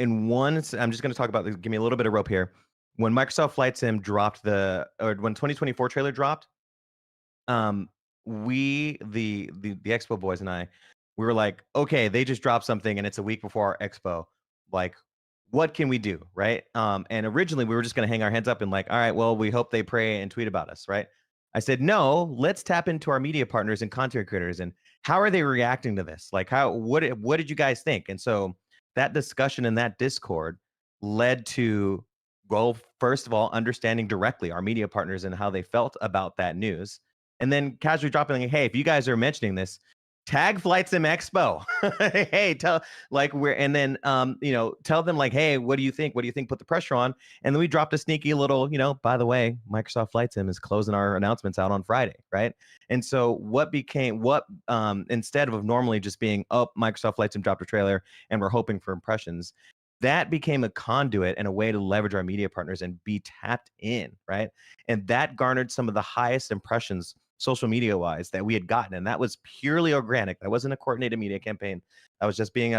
I'm just going to talk about this. Give me a little bit of rope here. When Microsoft Flight Sim dropped when 2024 trailer dropped, we the expo boys and I, we were like, okay, they just dropped something and it's a week before our expo. Like, what can we do, right? And originally we were just gonna hang our heads up and like, all right, well, we hope they pray and tweet about us, right? I said, no, let's tap into our media partners and content creators, and how are they reacting to this? Like, what did you guys think? And so that discussion in that Discord led to, well, first of all, understanding directly our media partners and how they felt about that news, and then casually dropping like, hey, if you guys are mentioning this, tag Flight Sim Expo. Hey, tell tell them like, hey, what do you think? What do you think? Put the pressure on. And then we dropped a sneaky little, by the way, Microsoft Flight Sim is closing our announcements out on Friday, right? And so instead of normally just being, Microsoft Flight Sim dropped a trailer and we're hoping for impressions, that became a conduit and a way to leverage our media partners and be tapped in, right? And that garnered some of the highest impressions social media wise that we had gotten, and that was purely organic. That wasn't a coordinated media campaign. That was just being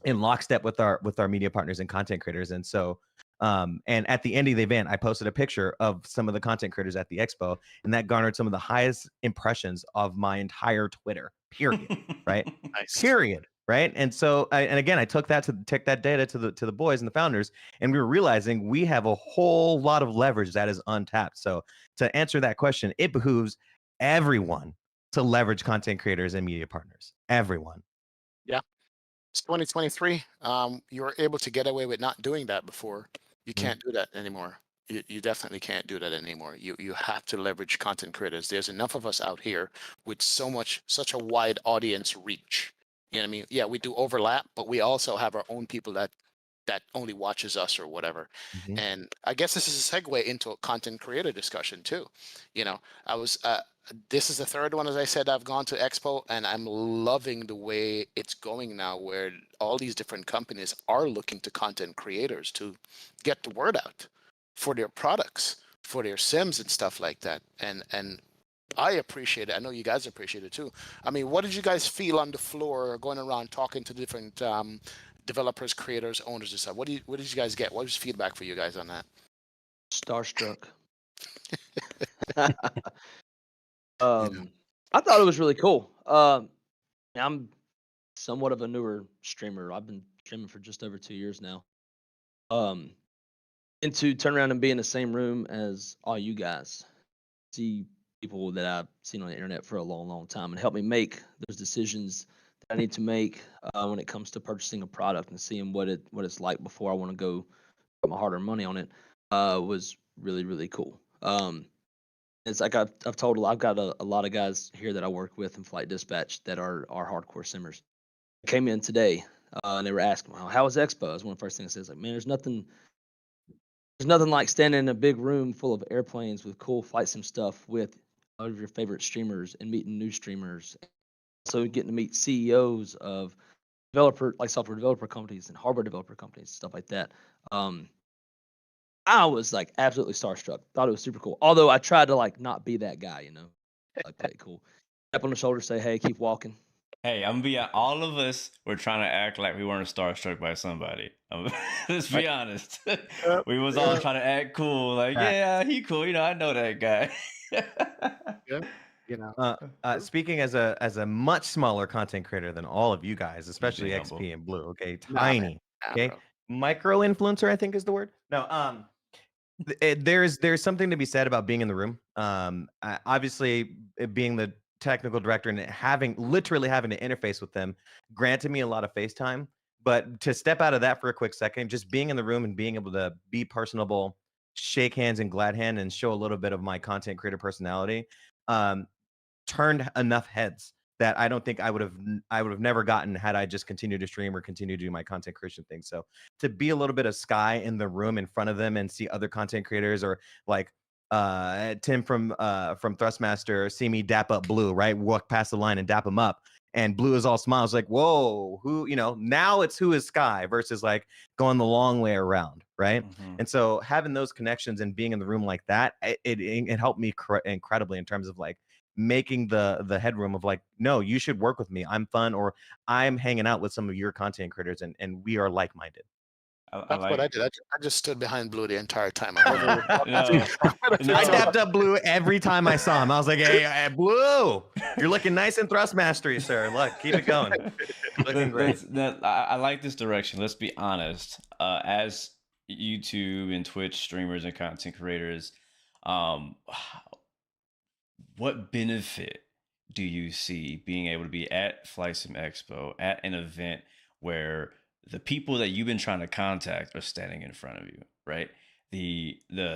in lockstep with our media partners and content creators. And so And at the end of the event, I posted a picture of some of the content creators at the expo, and that garnered some of the highest impressions of my entire Twitter. Period. Right. Nice. Period. Right. And so, and again, I took that data to the boys and the founders, and we were realizing we have a whole lot of leverage that is untapped. So to answer that question, it behooves everyone to leverage content creators and media partners. Everyone. Yeah. It's 2023. You were able to get away with not doing that before. You can't do that anymore. You definitely can't do that anymore. You have to leverage content creators. There's enough of us out here with such a wide audience reach. You know what I mean? Yeah, we do overlap, but we also have our own people that only watches us or whatever. Mhm. And I guess this is a segue into a content creator discussion too. You know, I was this is the third one, as I said, I've gone to Expo, and I'm loving the way it's going now, where all these different companies are looking to content creators to get the word out for their products, for their sims and stuff like that. And I appreciate it. I know you guys appreciate it too. I mean, what did you guys feel on the floor going around talking to different developers, creators, owners, and stuff? What did you guys get? What was feedback for you guys on that? Starstruck. You know. I thought it was really cool. I'm somewhat of a newer streamer. I've been streaming for just over 2 years now. And to turn around and be in the same room as all you guys, see people that I've seen on the internet for a long, long time, and help me make those decisions that I need to make when it comes to purchasing a product and seeing what it's like before I want to go put my hard-earned money on it was really, really cool. It's like I've told I've got a lot of guys here that I work with in Flight Dispatch that are hardcore simmers. They came in today and they were asking, "Well, how was Expo?" That's one of the first things I said. It's like, man, there's nothing like standing in a big room full of airplanes with cool flight sim stuff with all of your favorite streamers and meeting new streamers. So getting to meet CEOs of software developer companies and hardware developer companies, stuff like that. I was like absolutely starstruck. Thought it was super cool. Although I tried to like not be that guy, like play it cool. Tap on the shoulder, say, "Hey, keep walking." Hey, I'm gonna be all of us were trying to act like we weren't starstruck by somebody. Let's be honest. We was all trying to act cool, like, yeah, he cool. I know that guy. Yeah. You know. Speaking as a much smaller content creator than all of you guys, especially being XP humble. and Blue. Okay, Nah, tiny. man. Nah, Okay, bro. micro influencer, I think is the word. No, there's something to be said about being in the room. Obviously, being the technical director and literally having to interface with them granted me a lot of FaceTime. But to step out of that for a quick second, just being in the room and being able to be personable, shake hands and glad hand, and show a little bit of my content creator personality, turned enough heads that I don't think I would have never gotten had I just continued to stream or continue to do my content creation thing. So to be a little bit of Sky in the room in front of them and see other content creators, or like Tim from Thrustmaster, see me dap up Blue, right? Walk past the line and dap him up. And Blue is all smiles, like, whoa, who, now it's who is Sky versus like going the long way around, right? Mm-hmm. And so having those connections and being in the room like that, it helped me incredibly in terms of like making the headroom of like, no, you should work with me. I'm fun, or I'm hanging out with some of your content creators, and we are like-minded. That's what I did. I just stood behind Blue the entire time. I dapped up Blue every time I saw him. I was like, hey, Blue, you're looking nice in thrust mastery, sir. Look, keep it going. Looking great. I like this direction. Let's be honest. As YouTube and Twitch streamers and content creators, what benefit do you see being able to be at Flight Sim Expo at an event where the people that you've been trying to contact are standing in front of you, right?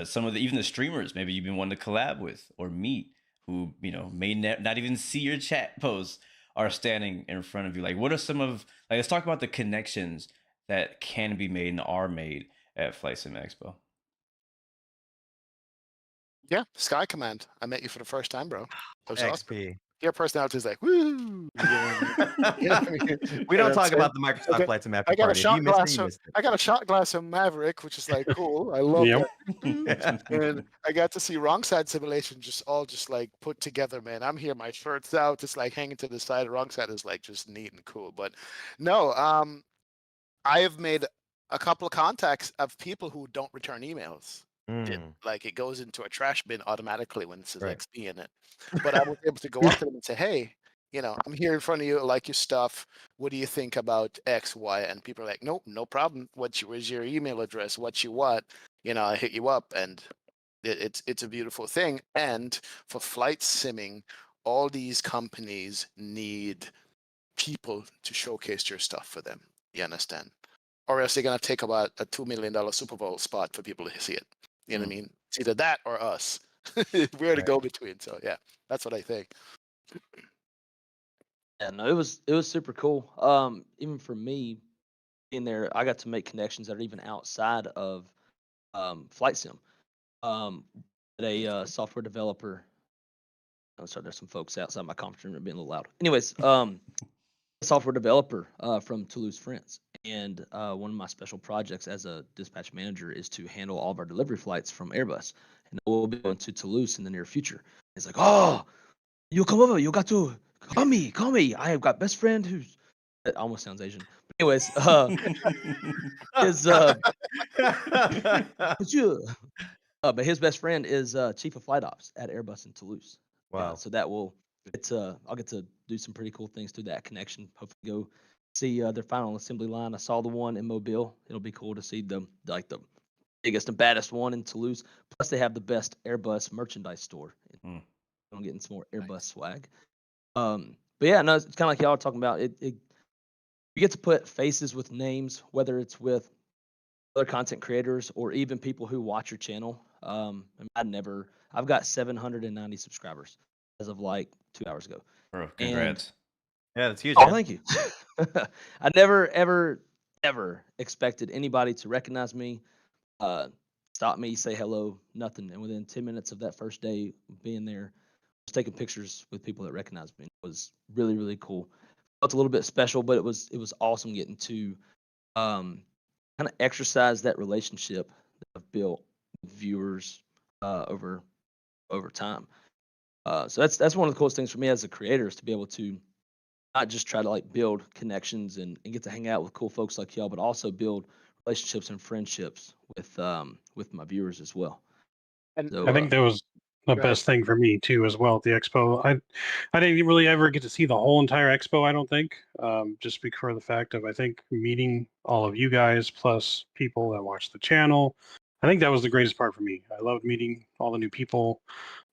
Some of even the streamers maybe you've been wanting to collab with or meet, who may not even see your chat posts, are standing in front of you. Like, what are some of let's talk about the connections that can be made and are made at Flight Sim Expo. Yeah, Sky Command. I met you for the first time, bro. That was XP. awesome. Your personality is like, woo. You know what I mean? We don't talk about the Microsoft Flight Sim after I got party. a shot glass. I got a shot glass of Maverick, which is like cool. I love that. And I got to see Wrong Side Simulation just like put together, man. I'm here, my shirt's out, just like hanging to the side. Wrong Side is like just neat and cool. But no, I have made a couple of contacts of people who don't return emails. Mm, Like it goes into a trash bin automatically when it says right. XP in it. But I was able to go up to them and say, hey, I'm here in front of you. I like your stuff. What do you think about X, Y? And people are like, nope, no problem. Where's your email address? What you want? I hit you up, and it's a beautiful thing. And for flight simming, all these companies need people to showcase your stuff for them. You understand? Or else they're gonna take about a $2 million Super Bowl spot for people to see it. You know what I mean? It's either that or us. We're the Right. go between. So yeah, that's what I think. Yeah, no, it was super cool. Even for me being there, I got to make connections that are even outside of flight sim. A software developer. I'm sorry, there's some folks outside my conference room that are being a little loud. Anyways, a software developer from Toulouse, France, and one of my special projects as a dispatch manager is to handle all of our delivery flights from Airbus, and we'll be going to Toulouse in the near future. It's like, oh, you come over, you got to call me. I have got best friend who's that almost sounds Asian. But anyways, his but his best friend is chief of flight ops at Airbus in Toulouse. Wow. So that will I'll get to do some pretty cool things through that connection. Hopefully go see their final assembly line. I saw the one in Mobile. It'll be cool to see the biggest and baddest one in Toulouse. Plus they have the best Airbus merchandise store. I'm getting some more Airbus swag. But yeah, no, it's kind of like y'all are talking about. You get to put faces with names, whether it's with other content creators or even people who watch your channel. I've got 790 subscribers as of like 2 hours ago. Bro, congrats. Yeah, that's huge. Oh, Man. thank you. I never, ever expected anybody to recognize me, stop me, say hello, nothing. And within 10 minutes of that first day being there, I was taking pictures with people that recognized me. It was really, really cool. Felt a little bit special, but it was awesome getting to kind of exercise that relationship that I've built with viewers over time. So that's one of the coolest things for me as a creator is to be able to not just try to like build connections and get to hang out with cool folks like y'all, but also build relationships and friendships with my viewers as well. And So I think that was the Go ahead. best thing for me too, as well at the expo. I didn't really ever get to see the whole entire expo. I don't think, just because of the fact of I think meeting all of you guys plus people that watch the channel. I think that was the greatest part for me. I loved meeting all the new people.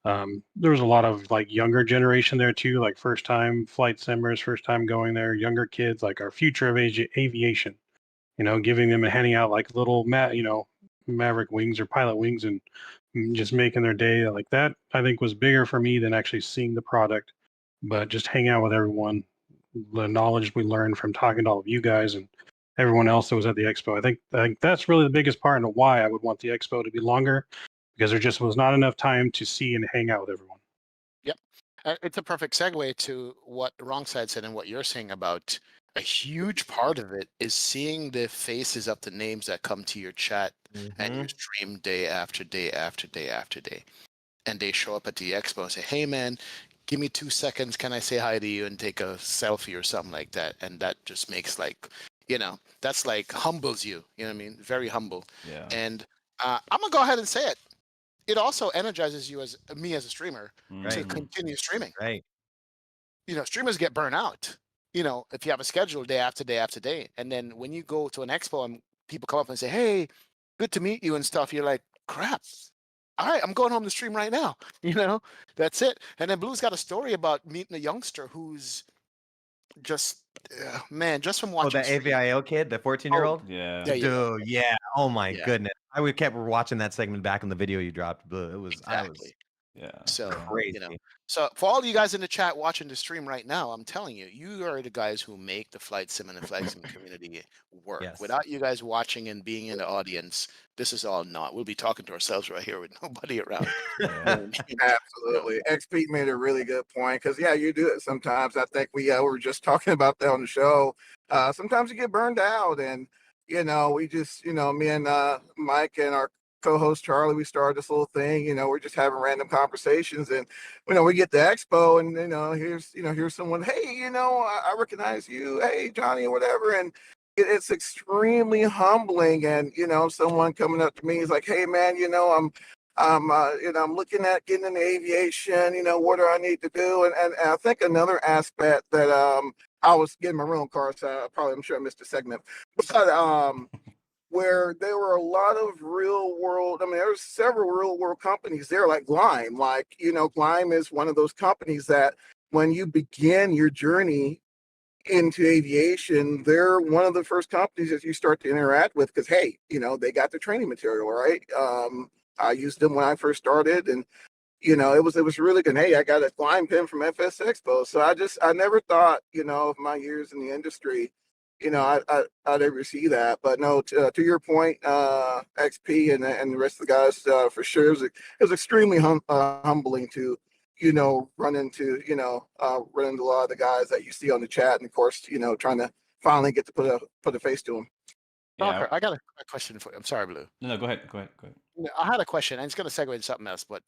There was a lot of like younger generation there too, like first time flight simmers, first time going there, younger kids, like our future of aviation. Giving them and handing out like little Maverick wings or pilot wings and just making their day like that. I think was bigger for me than actually seeing the product, but just hang out with everyone, the knowledge we learned from talking to all of you guys and everyone else that was at the expo. I think that's really the biggest part and why I would want the expo to be longer, because there just was not enough time to see and hang out with everyone. Yep. It's a perfect segue to what the wrong side said and what you're saying about a huge part of it is seeing the faces of the names that come to your chat and your stream day after day after day after day. And they show up at the expo and say, hey man, give me 2 seconds. Can I say hi to you and take a selfie or something like that? And that just makes like, that's like humbles you. You know what I mean? Very humble. Yeah. And I'm going to go ahead and say it. It also energizes you as me as a streamer to continue streaming. Right. Streamers get burnt out. If you have a schedule day after day after day, and then when you go to an expo and people come up and say, "Hey, good to meet you" and stuff, you're like, "Crap! All right, I'm going home to stream right now." That's it. And then Blue's got a story about meeting a youngster who's just, man, just from watching. Oh, that AVIO kid, the 14-year-old. Yeah. Dude, yeah. Oh my Yeah. goodness. I kept watching that segment back in the video you dropped, but it was Exactly. Yeah. So crazy. So for all you guys in the chat watching the stream right now, I'm telling you, you are the guys who make the flight sim and the flight sim community work. Yes. Without you guys watching and being in the audience, this is all not. We'll be talking to ourselves right here with nobody around. Absolutely. XP made a really good point because, yeah, you do it sometimes. I think we were just talking about that on the show. Sometimes you get burned out and, we just, me and Mike and our co-host Charlie, we started this little thing, we're just having random conversations and, we get to Expo and, here's someone, hey, I recognize you. Hey, Johnny or whatever. And, it's extremely humbling. And someone coming up to me is like, "Hey, man, I'm looking at getting into aviation. What do I need to do?" And I think another aspect that I was getting my rental car, so I'm sure I missed a segment, but where there were a lot of real world. I mean, there were several real world companies there, like Gleim. Like, Gleim is one of those companies that when you begin your journey into aviation, they're one of the first companies that you start to interact with because, hey, they got the training material, right? I used them when I first started, and it was really good. Hey, I got a Gleim pin from FS Expo, so I never thought, of my years in the industry, I'd ever see that. But no, to your point, XP and the rest of the guys, for sure, it was extremely humbling to, run into a lot of the guys that you see on the chat, and of course, trying to finally get to put a face to them. Yeah. Parker, I got a question for you. I'm sorry, Blue. No, go ahead. I had a question, and it's going to segue into something else, but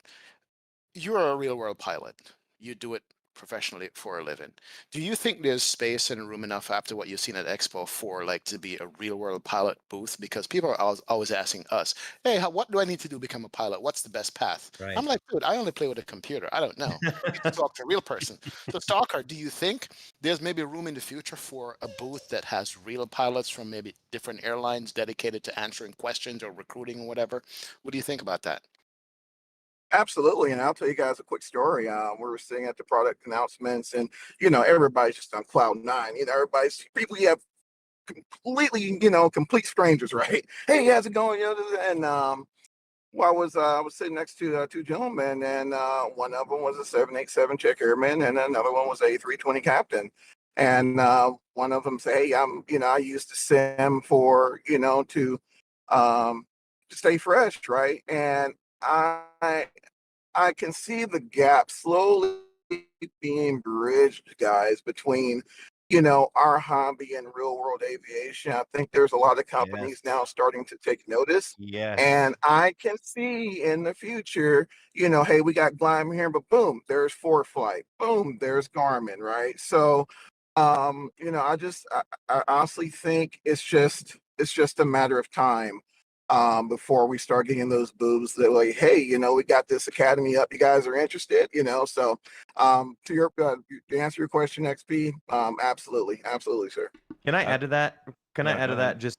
you're a real world pilot. You do it professionally for a living. Do you think there's space and room enough after what you've seen at Expo for to be a real world pilot booth? Because people are always asking us, "Hey, what do I need to do to become a pilot? What's the best path?" Right. I'm like, "Dude, I only play with a computer. I don't know. You need to talk to a real person." So, Stalker, do you think there's maybe room in the future for a booth that has real pilots from maybe different airlines dedicated to answering questions or recruiting or whatever? What do you think about that? Absolutely, and I'll tell you guys a quick story. We were sitting at the product announcements, and everybody's just on cloud nine. Everybody's people you have completely, complete strangers, right? Hey, how's it going? And well, I was sitting next to two gentlemen, and one of them was a 787 check airman, and another one was a 320 captain. And one of them said, "Hey, I used to sim for, to stay fresh, right?" And I can see the gap slowly being bridged, guys, between our hobby and real world aviation. I think there's a lot of companies now starting to take notice. Yes. And I can see in the future, hey, we got Gleim here, but boom, there's ForeFlight. Boom, there's Garmin, right? So I honestly think it's just a matter of time before we start getting those boobs that like, hey, we got this academy up. You guys are interested, So, to answer your question, XP, absolutely, sir. Can I add to that? Can I Yeah, add go to ahead. that? Just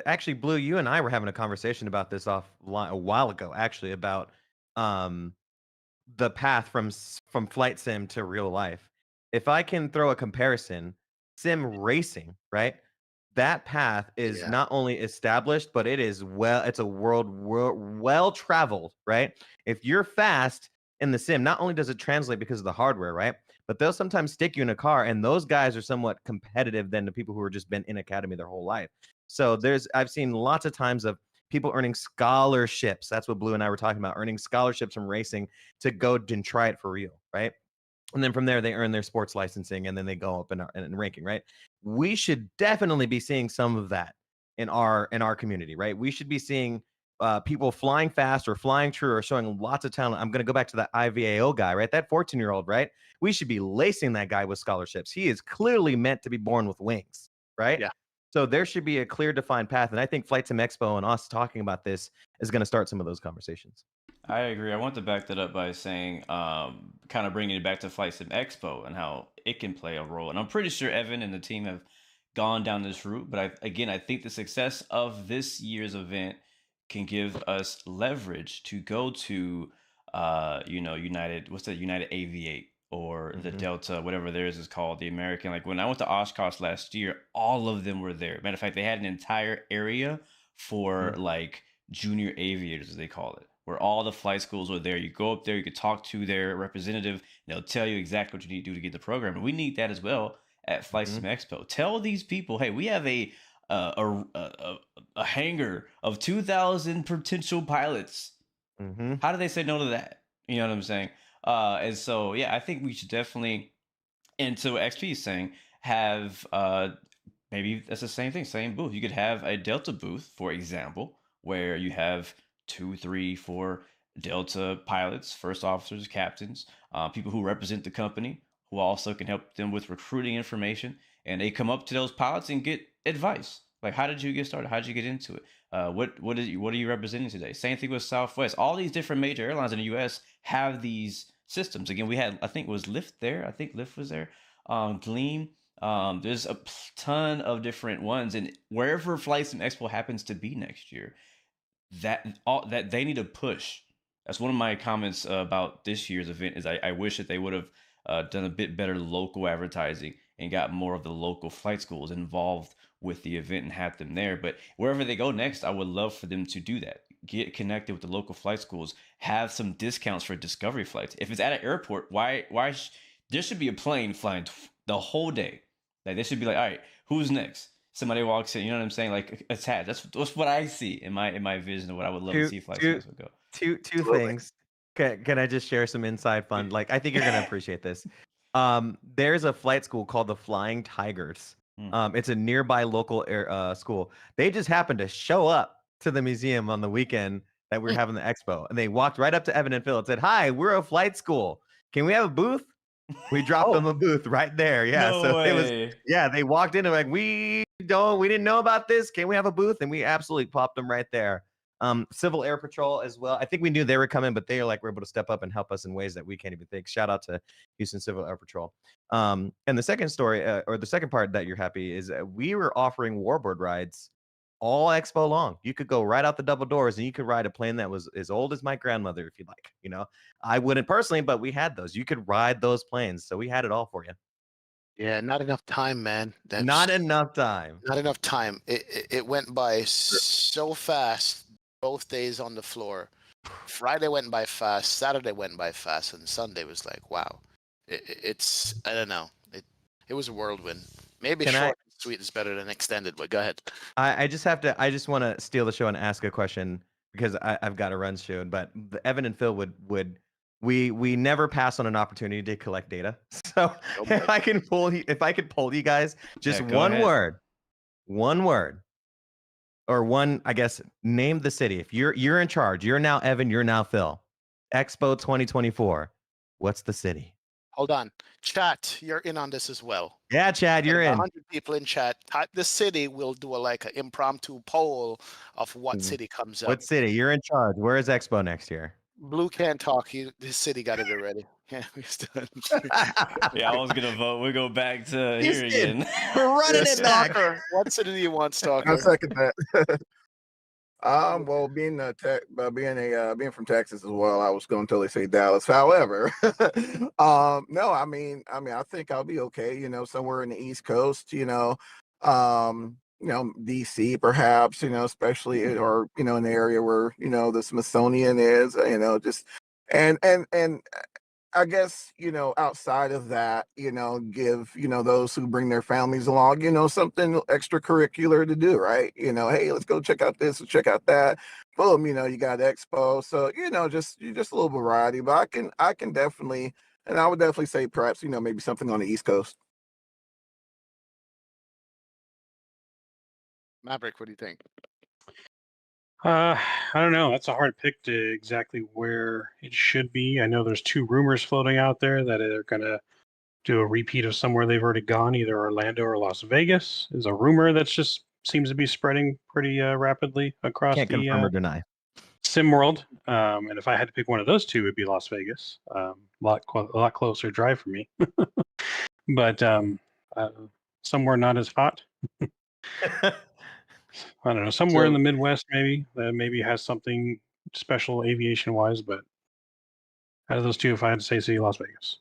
actually, Blue, you and I were having a conversation about this offline a while ago, actually, about um the path from flight sim to real life. If I can throw a comparison, sim racing, right? That path is Yeah. not only established, but it's a well traveled, right? If you're fast in the sim, not only does it translate because of the hardware, right? But they'll sometimes stick you in a car, and those guys are somewhat competitive than the people who have just been in academy their whole life. So I've seen lots of times of people earning scholarships. That's what Blue and I were talking about, earning scholarships from racing to go and try it for real, right? And then from there they earn their sports licensing, and then they go up in ranking, right? We should definitely be seeing some of that in our community, right? We should be seeing people flying fast or flying true or showing lots of talent. I'm going to go back to that IVAO guy, right? That 14-year-old, right? We should be lacing that guy with scholarships. He is clearly meant to be born with wings, right? Yeah. So there should be a clear defined path, and I think Flight Sim Expo and us talking about this is going to start some of those conversations. I agree. I want to back that up by saying, kind of bringing it back to Flight Sim Expo and how it can play a role. And I'm pretty sure Evan and the team have gone down this route. But I think the success of this year's event can give us leverage to go to, United, what's that, United Aviate or the Delta, whatever theirs is called, the American. Like when I went to Oshkosh last year, all of them were there. Matter of fact, they had an entire area for like junior aviators, as they call it, where all the flight schools are there. You go up there, you can talk to their representative, and they'll tell you exactly what you need to do to get the program. And we need that as well at Flight Sim Expo. Tell these people, hey, we have a hangar of 2,000 potential pilots. How do they say no to that? You know what I'm saying? And so, yeah, I think we should definitely, and so XP is saying, have maybe that's the same thing, same booth. You could have a Delta booth, for example, where you have 2, 3, 4 Delta pilots, first officers, captains, people who represent the company, who also can help them with recruiting information. And they come up to those pilots and get advice. Like, how did you get started? How did you get into it? What are you representing today? Same thing with Southwest. All these different major airlines in the U.S. have these systems. Again, we had, I think it was Lyft there. I think Lyft was there. Gleam. There's a ton of different ones, and wherever Flight Sim Expo happens to be next year, that they need to push. That's one of my comments about this year's event. Is I wish that they would have done a bit better local advertising and got more of the local flight schools involved with the event and had them there. But wherever they go next, I would love for them to do that. Get connected with the local flight schools. Have some discounts for discovery flights. If it's at an airport, there should be a plane flying the whole day. Like, they should be like, all right, who's next? Somebody walks in, you know what I'm saying? Like, attached. That's what I see in my vision of what I would love to see Flight Sim Expo go. Two things. Can I just share some inside fun? Like, I think you're gonna appreciate this. There's a flight school called the Flying Tigers. It's a nearby local school. They just happened to show up to the museum on the weekend that we were having the expo, and they walked right up to Evan and Phil and said, "Hi, we're a flight school. Can we have a booth?" We dropped them a booth right there. Yeah, No so way. it was. Yeah, they walked in and like, we didn't know about this. Can we have a booth? And we absolutely popped them right there. Civil Air Patrol as well. I think we knew they were coming, but they were able to step up and help us in ways that we can't even think. Shout out to Houston Civil Air Patrol. And the second story, or the second part that you're happy is we were offering warbird rides all expo long. You could go right out the double doors and you could ride a plane that was as old as my grandmother, if you'd like. You know, I wouldn't personally, but we had those. You could ride those planes, so we had it all for you. Yeah, not enough time, man. Not enough time. Not enough time. It went by so fast. Both days on the floor. Friday went by fast. Saturday went by fast, and Sunday was like, wow. It's I don't know. It was a whirlwind. Maybe short and sweet is better than extended. But go ahead. I just want to steal the show and ask a question because I've got to run soon. But Evan and Phil would we never pass on an opportunity to collect data. So if I could poll you guys, just one word, or one, I guess, name the city. If you're in charge, you're now Evan, you're now Phil. Expo 2024. What's the city? Hold on, chat. You're in on this as well. Yeah, Chad, you're in. 100 people in chat. Type the city. We'll do an impromptu poll of what city comes up. What city? You're in charge. Where is Expo next year? Blue can't talk. His city got it already. Yeah, he's done. Yeah, I was gonna vote. We go back to here again. We're running it back. What city do you want, Stalker? I second that. Well, being from Texas as well, I was going to totally say Dallas. However, no, I mean, I think I'll be okay. You know, somewhere in the East Coast. DC perhaps. Especially or in the area where the Smithsonian is. Just and I guess, outside of that, give, those who bring their families along, something extracurricular to do, right? Hey, let's go check out this, check out that. Boom, you got Expo. So, just a little variety. But I can definitely, and I would definitely say perhaps, maybe something on the East Coast. Maverick, what do you think? I don't know. That's a hard pick to exactly where it should be. I know there's two rumors floating out there that they're going to do a repeat of somewhere they've already gone, either Orlando or Las Vegas. Is a rumor that's just seems to be spreading pretty rapidly across Can't confirm or deny. Sim world. And if I had to pick one of those two, it'd be Las Vegas. A lot closer drive for me. But somewhere not as hot. I don't know, somewhere in the Midwest, maybe that maybe has something special aviation-wise. But out of those two, if I had to say Las Vegas.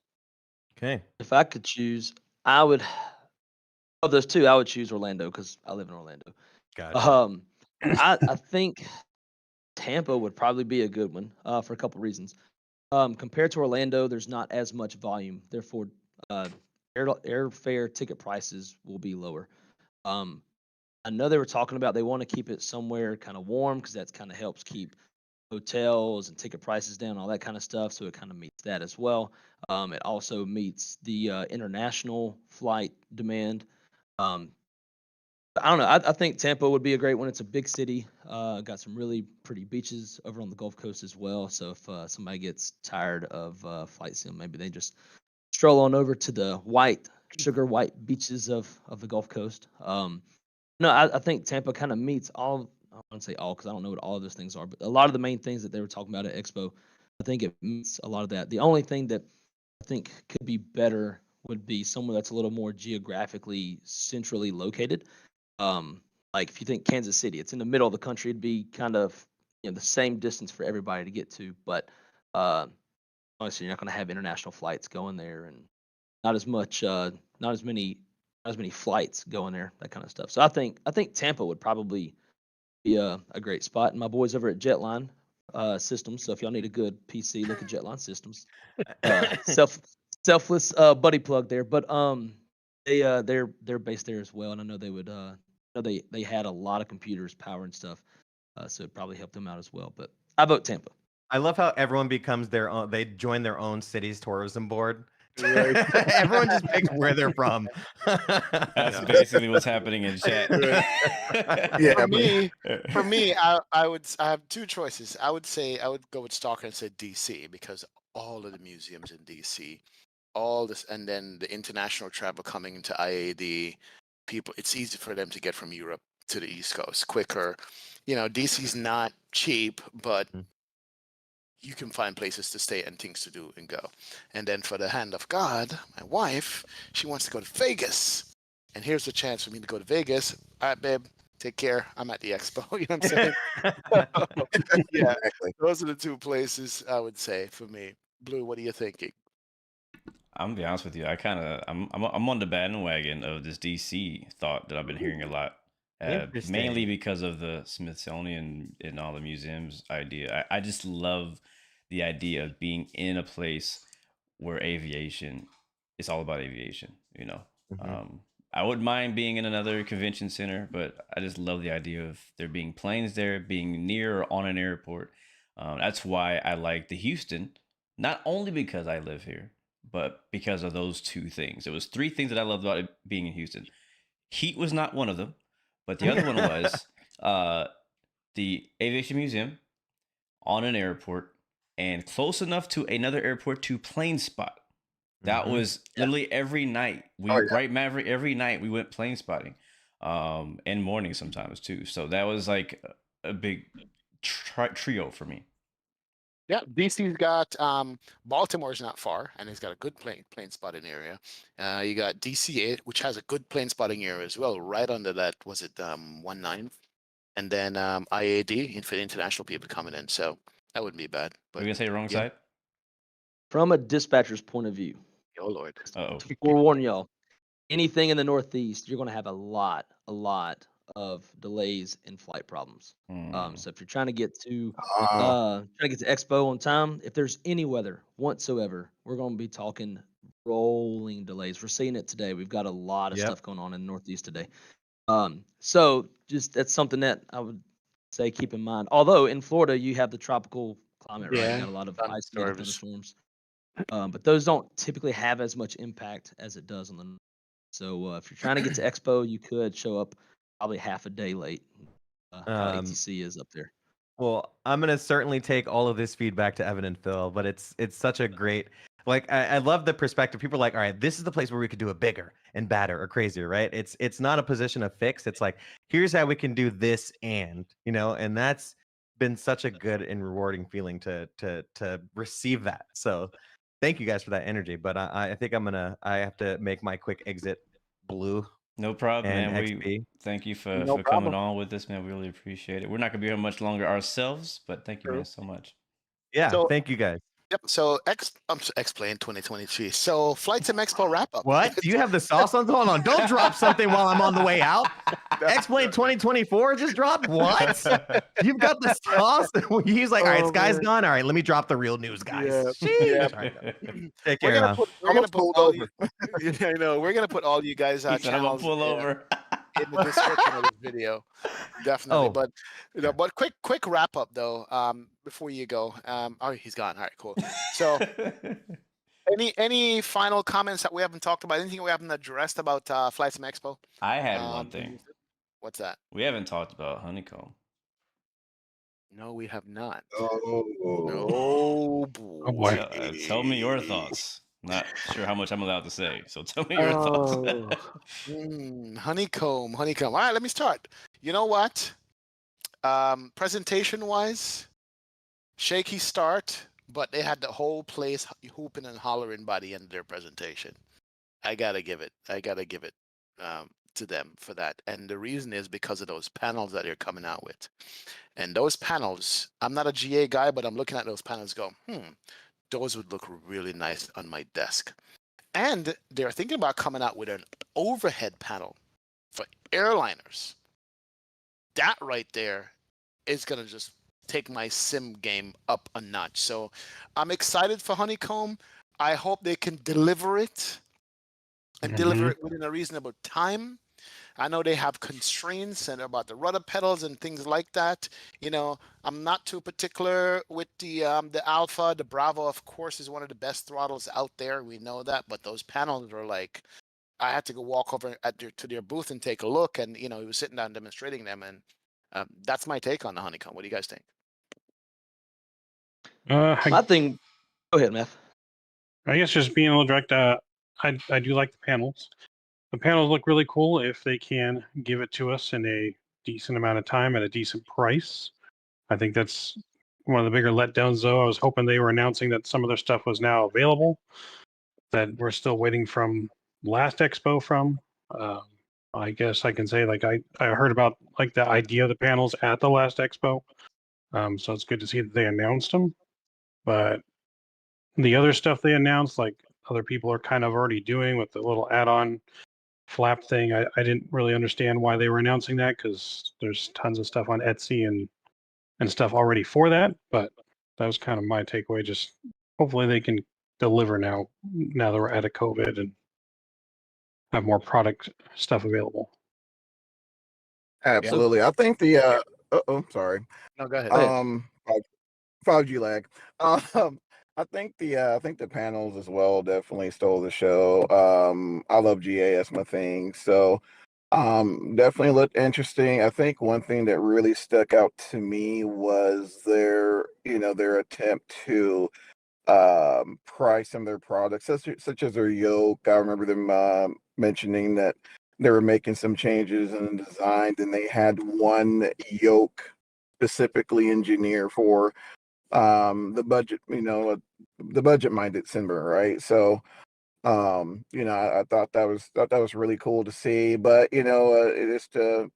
Okay. If I could choose, I would. Of those two, I would choose Orlando because I live in Orlando. Gotcha. I think Tampa would probably be a good one for a couple reasons. Compared to Orlando, there's not as much volume. Therefore, airfare ticket prices will be lower. I know they were talking about they want to keep it somewhere kind of warm because that kind of helps keep hotels and ticket prices down, all that kind of stuff. So it kind of meets that as well. It also meets the international flight demand. I don't know. I think Tampa would be a great one. It's a big city. Got some really pretty beaches over on the Gulf Coast as well. So if somebody gets tired of flight sim, maybe they just stroll on over to the sugar white beaches of the Gulf Coast. No, I think Tampa kind of meets all. I wouldn't say all because I don't know what all of those things are, but a lot of the main things that they were talking about at Expo, I think it meets a lot of that. The only thing that I think could be better would be somewhere that's a little more geographically centrally located. Like if you think Kansas City, it's in the middle of the country. It'd be kind of the same distance for everybody to get to, but uh, obviously you're not going to have international flights going there, and not as much, not as many, not as many flights going there, that kind of stuff. So I think Tampa would probably be a great spot. And my boys over at Jetline Systems. So if y'all need a good PC, look at Jetline Systems. Selfless buddy plug there, but they're based there as well, and I know they would know they had a lot of computers, power and stuff, so it'd probably help them out as well. But I vote Tampa. I love how everyone becomes their own. They join their own city's tourism board. Everyone just picks where they're from. That's basically what's happening in chat. Yeah, For me, I have two choices. I would go with Stalker and say DC because all of the museums in DC, all this, and then the international travel coming into IAD, people, it's easy for them to get from Europe to the East Coast quicker. DC's not cheap, but you can find places to stay and things to do and go. And then for the hand of God, my wife, she wants to go to Vegas. And here's a chance for me to go to Vegas. All right, babe, take care. I'm at the Expo. You know what I'm saying? Yeah, exactly. those are the two places I would say for me. Blue, what are you thinking? I'm gonna be honest with you. I'm on the bandwagon of this DC thought that I've been hearing a lot. Mainly because of the Smithsonian and all the museums idea. I just love the idea of being in a place where aviation is all about aviation. I wouldn't mind being in another convention center, but I just love the idea of there being planes there, being near or on an airport. That's why I like the Houston, not only because I live here, but because of those two things. There was three things that I loved about it being in Houston. Heat was not one of them, but the other one was the Aviation Museum on an airport and close enough to another airport to plane spot. That was literally every night. Right, Maverick, every night we went plane spotting, and morning sometimes too. So that was like a big trio for me. Yeah, DC's got Baltimore's not far, and it's got a good plane spotting area. You got DC, which has a good plane spotting area as well, right under that. Was it 19? And then IAD for international people coming in, so that wouldn't be bad. But we're gonna say wrong side. From a dispatcher's point of view, oh Lord, to forewarn y'all, anything in the Northeast, you're going to have a lot of delays and flight problems. So if you're trying to get to Expo on time, if there's any weather whatsoever, we're going to be talking rolling delays. We're seeing it today. We've got a lot of stuff going on in the Northeast today. So just that's something that I would say keep in mind. Although in Florida you have the tropical climate, right? You got a lot of isolated thunderstorms. But those don't typically have as much impact as it does on the. So if you're trying to get to Expo, you could show up probably half a day late. How ATC is up there. Well, I'm gonna certainly take all of this feedback to Evan and Phil, but it's such a great. Like I love the perspective. People are like, all right, this is the place where we could do it bigger and badder or crazier, right? It's not a position of fix. It's like, here's how we can do this, and that's been such a good and rewarding feeling to receive that. So thank you guys for that energy. But I think I have to make my quick exit. Blue. No problem, man. We thank you for coming on with us, man. We really appreciate it. We're not gonna be here much longer ourselves, but thank you, man, so much. Yeah, thank you guys. Yep. So Explain 2023. So Flight Sim Expo wrap up. What? Do you have the sauce on? Hold on. Don't drop something while I'm on the way out. Explain 2024 just dropped. What? You've got the sauce. He's like, all right, Sky's gone. All right, let me drop the real news, guys. Yeah. Take care. We're gonna put all you, I know. We're gonna put all you guys channels pull over in the description of this video. Definitely. But quick wrap up though. Before you go. He's gone. All right, cool. So any final comments that we haven't talked about? Anything we haven't addressed about Flight Sim Expo? I had one thing. What's that? We haven't talked about honeycomb. No, we have not. Oh, no, boy. Tell me your thoughts. Not sure how much I'm allowed to say. So tell me your thoughts. Honeycomb. All right, let me start. You know what? Presentation-wise, shaky start, but they had the whole place hooping and hollering by the end of their presentation. I gotta give it to them for that. And the reason is because of those panels that they're coming out with. And those panels, I'm not a GA guy, but I'm looking at those panels go, those would look really nice on my desk. And they're thinking about coming out with an overhead panel for airliners. That right there is going to just take my sim game up a notch. So I'm excited for Honeycomb. I hope they can deliver it and deliver it within a reasonable time. I know they have constraints and about the rudder pedals and things like that. You know, I'm not too particular with the Alpha. The Bravo, of course, is one of the best throttles out there. We know that, but those panels are like, I had to go walk over to their booth and take a look, and he was sitting down demonstrating them, and that's my take on the Honeycomb. What do you guys think? My thing. Go ahead, Matt. I guess just being a little direct. I do like the panels. The panels look really cool if they can give it to us in a decent amount of time at a decent price. I think that's one of the bigger letdowns, though. I was hoping they were announcing that some of their stuff was now available, that we're still waiting from last Expo from. I guess I can say, like, I heard about, like, the idea of the panels at the last Expo. So it's good to see that they announced them. But the other stuff they announced, like other people are kind of already doing with the little add-on flap thing, I didn't really understand why they were announcing that, because there's tons of stuff on Etsy and stuff already for that. But that was kind of my takeaway. Just hopefully they can deliver now that we're out of COVID and have more product stuff available. Absolutely. I think the sorry. No, go ahead. 5G lag. I think the panels as well definitely stole the show. I love GA, that's my thing. So definitely looked interesting. I think one thing that really stuck out to me was their attempt to price some of their products, such as their yoke. I remember them mentioning that they were making some changes in the design, and they had one yoke specifically engineered for the budget, the budget-minded simmer, right? So I thought that was really cool to see. But it is to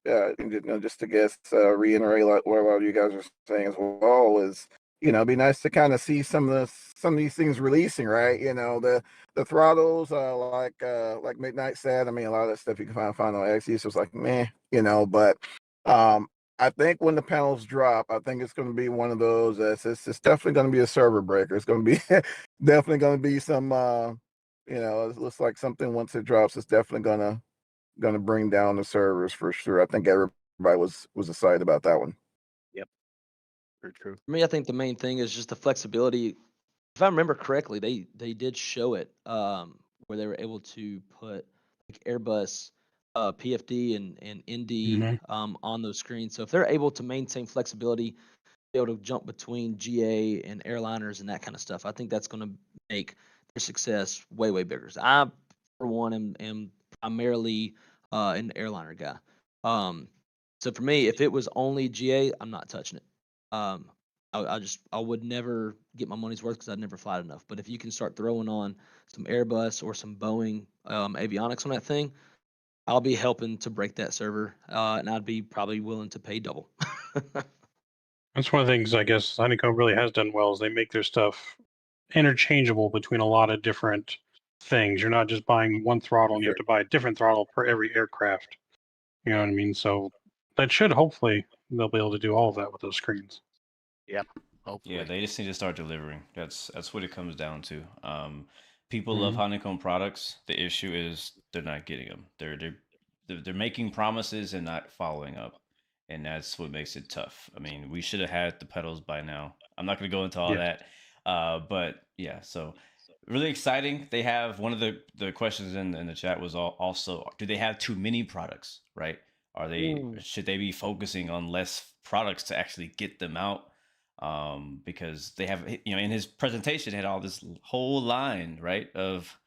just to guess reiterate what a lot of you guys are saying as well is, it'd be nice to kind of see some of these things releasing, right? The throttles, like Midnight said. I mean, a lot of that stuff you can find on Etsy. So it's like meh, but I think when the panels drop, I think it's going to be one of those. It's definitely going to be a server breaker. It's going to be definitely going to be some. It looks like something once it drops, it's definitely gonna bring down the servers for sure. I think everybody was excited about that one. Yep, very true. For me, I think the main thing is just the flexibility. If I remember correctly, they did show it where they were able to put like Airbus, PFD, and ND on those screens. So if they're able to maintain flexibility, be able to jump between GA and airliners and that kind of stuff, I think that's going to make their success way, way bigger. So I, for one, am primarily an airliner guy. So for me, if it was only GA, I'm not touching it. I would never get my money's worth because I'd never fly it enough. But if you can start throwing on some Airbus or some Boeing avionics on that thing, I'll be helping to break that server, and I'd be probably willing to pay double. That's one of the things I guess Honeycomb really has done well is they make their stuff interchangeable between a lot of different things. You're not just buying one throttle and you have to buy a different throttle per every aircraft. You know what I mean? So that should hopefully they'll be able to do all of that with those screens. Yep. Hopefully. Yeah, they just need to start delivering. That's what it comes down to. People love Honeycomb products. The issue is they're not getting them. They're making promises and not following up, and that's what makes it tough. I mean, we should have had the pedals by now. I'm not going to go into all that, but yeah. So really exciting. They have one of the questions in the chat was also, do they have too many products? Right? Should they be focusing on less products to actually get them out? because they have, in his presentation had all this whole line, right, of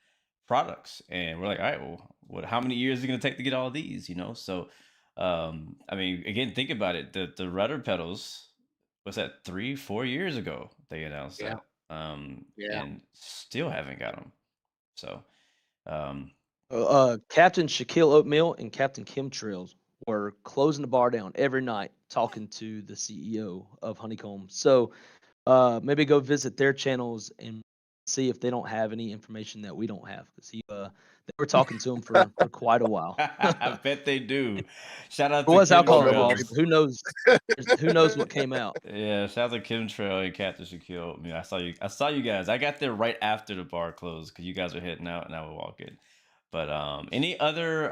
products, and we're like, all right, well, how many years is it going to take to get all these, So, I mean, again, think about it. The rudder pedals, was that 3-4 years ago they announced Yeah, that, yeah. and still haven't got them. So, um, Captain Shaquille Oatmeal and Captain Chemtrails were closing the bar down every night, talking to the CEO of Honeycomb. So maybe go visit their channels and see if they don't have any information that we don't have, because they were talking to him for quite a while. I bet they do. Shout out It to was alcohol Remember involved, chemtrails. so who knows what came out. Yeah, shout out to Chemtrail and Captain Shaquille. I mean, I saw you guys. I got there right after the bar closed because you guys were heading out and I would walk in. But any other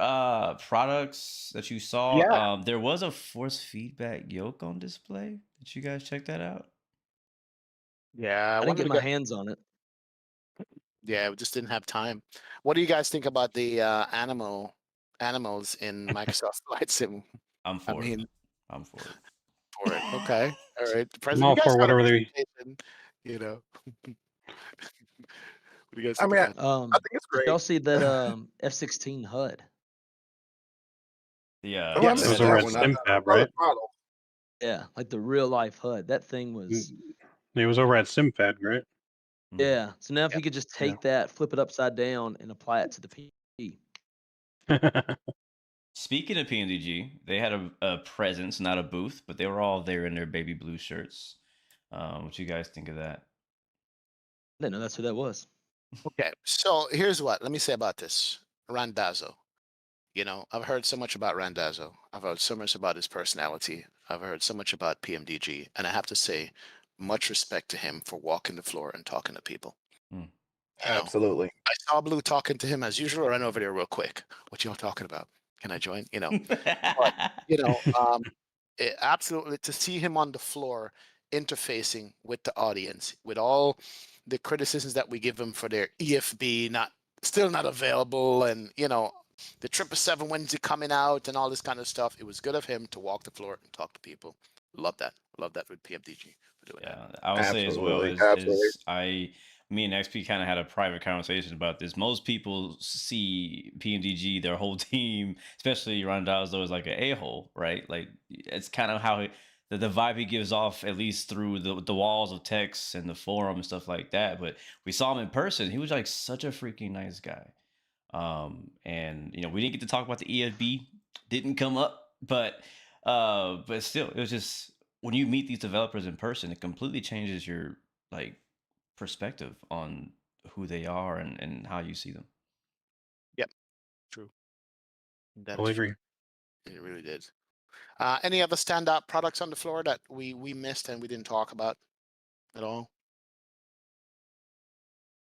products that you saw? Yeah, There was a force feedback yoke on display. Did you guys check that out? yeah. I didn't When get we my got, hands on it. yeah, we just didn't have time. What do you guys think about the animals in Microsoft Flight Sim? I'm I for it. mean, I'm for it. for it. Okay, all right. The I'm president, all you guys for got a whatever they. presentation. You know, what do you guys I think mean, about? I think it's Did great. y'all see that F-16 HUD? The Oh, I It Yes, was missed head over that at one. unit. I SimFab, saw the right? model. Yeah, like the real life HUD. That thing was, It was over at SimFab, right? Mhm. yeah. So now if yeah, you could just Yeah. take that, flip it upside down, and apply it to the P. Speaking of PMDG, they had a presence, not a booth, but they were all there in their baby blue shirts. What you guys think of that? I didn't know that's who that was. Okay, so here's what let me say about this Randazzo. I've heard so much about Randazzo. I've heard so much about his personality. I've heard so much about PMDG, and I have to say, much respect to him for walking the floor and talking to people. Hmm. You know, Absolutely. I saw Blue talking to him as usual. I ran over there real quick. What y'all talking about? Can I join? But you know, um, absolutely to see him on the floor interfacing with the audience with all the criticisms that we give him for their EFB still not available, and the 777 when's it coming out and all this kind of stuff. It was good of him to walk the floor and talk to people. Love that with PMDG for doing that. Yeah, I would say as well Absolutely. as Absolutely. me and XP kind of had a private conversation about this. Most people see PMDG, their whole team, especially Rondazzo, as like an a-hole, right? Like it's kind of how the vibe he gives off, at least through the walls of text and the forum and stuff like that. But we saw him in person. He was like such a freaking nice guy. And we didn't get to talk about the EFB, didn't come up, but still, it was just when you meet these developers in person, it completely changes your like perspective on who they are and how you see them. Yep, true. That is Totally true. agree. It really did. Any other standout products on the floor that we missed and we didn't talk about at all?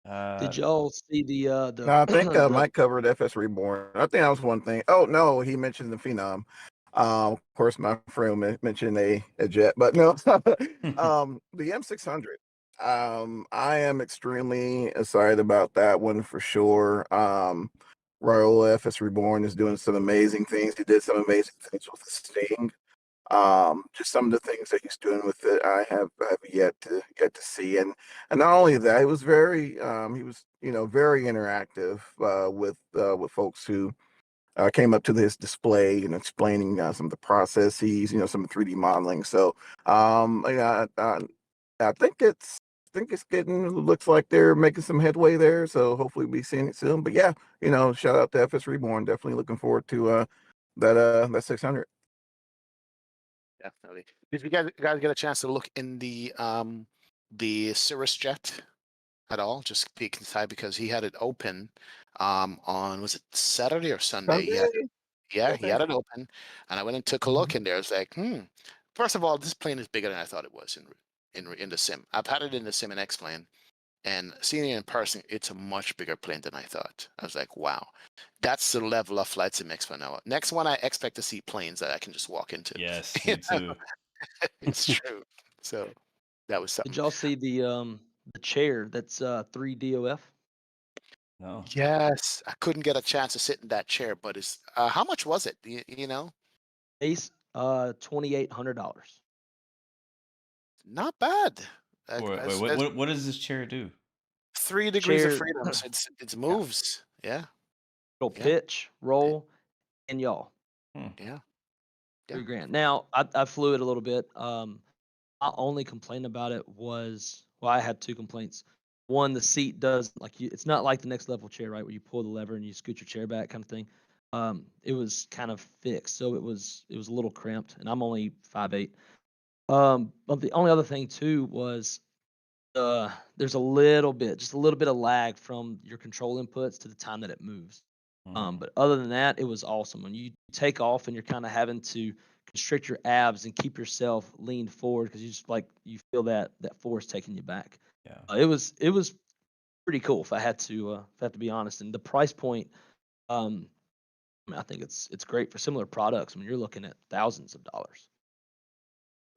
Uh, Did y'all see the No, I think the Mike covered FS Reborn. I think that was one thing. Oh no, he mentioned the Phenom. Of course, my friend mentioned a jet, but no, the M600. I am extremely excited about that one for sure. Royal FS Reborn is doing some amazing things. He did some amazing things with the Sting. Just some of the things that he's doing with it, I have yet to see, and not only that, he was very interactive with folks who came up to this display and explaining some of the processes, some 3D modeling. So yeah, I think it's getting looks like they're making some headway there. So hopefully we'll be seeing it soon. But yeah, shout out to FS Reborn. Definitely looking forward to that 600. Definitely. Did you guys get a chance to look in the Cirrus jet at all? Just peek inside because he had it open on, was it Saturday or Sunday? Sunday, I He had think. it open, and I went and took a look in there. It's like, First of all, this plane is bigger than I thought it was in the sim. I've had it in the sim and X plane, and seeing it in person, it's a much bigger plane than I thought. I was like, wow, that's the level of Flight Sim Expo now. Next one, I expect to see planes that I can just walk into. yes, You me know, too. it's true. So that was did something. y'all see the chair that's 3DOF? No. Yes, I couldn't get a chance to sit in that chair, but it's how much was it? You know? Base $2,800. not bad. What does this chair do? 3 degrees of Chair, freedom. So it's yeah, moves. Yeah. it'll Yeah. pitch, roll, and yaw. Hmm. Yeah. Yeah. 3 grand. Now I flew it a little bit. My only complaint about it was, well, I had 2 complaints. One, the seat does it's not like the next level chair, right, where you pull the lever and you scoot your chair back kind of thing. It was kind of fixed, so it was a little cramped, and I'm only 5'8". But the only other thing too was there's just a little bit of lag from your control inputs to the time that it moves. But other than that, it was awesome. When you take off and you're kind of having to constrict your abs and keep yourself leaned forward because you just you feel that force taking you back. Yeah. It was pretty cool if I had to be honest. And the price point, um, I mean, I think it's great for similar products. I mean, you're looking at thousands of dollars.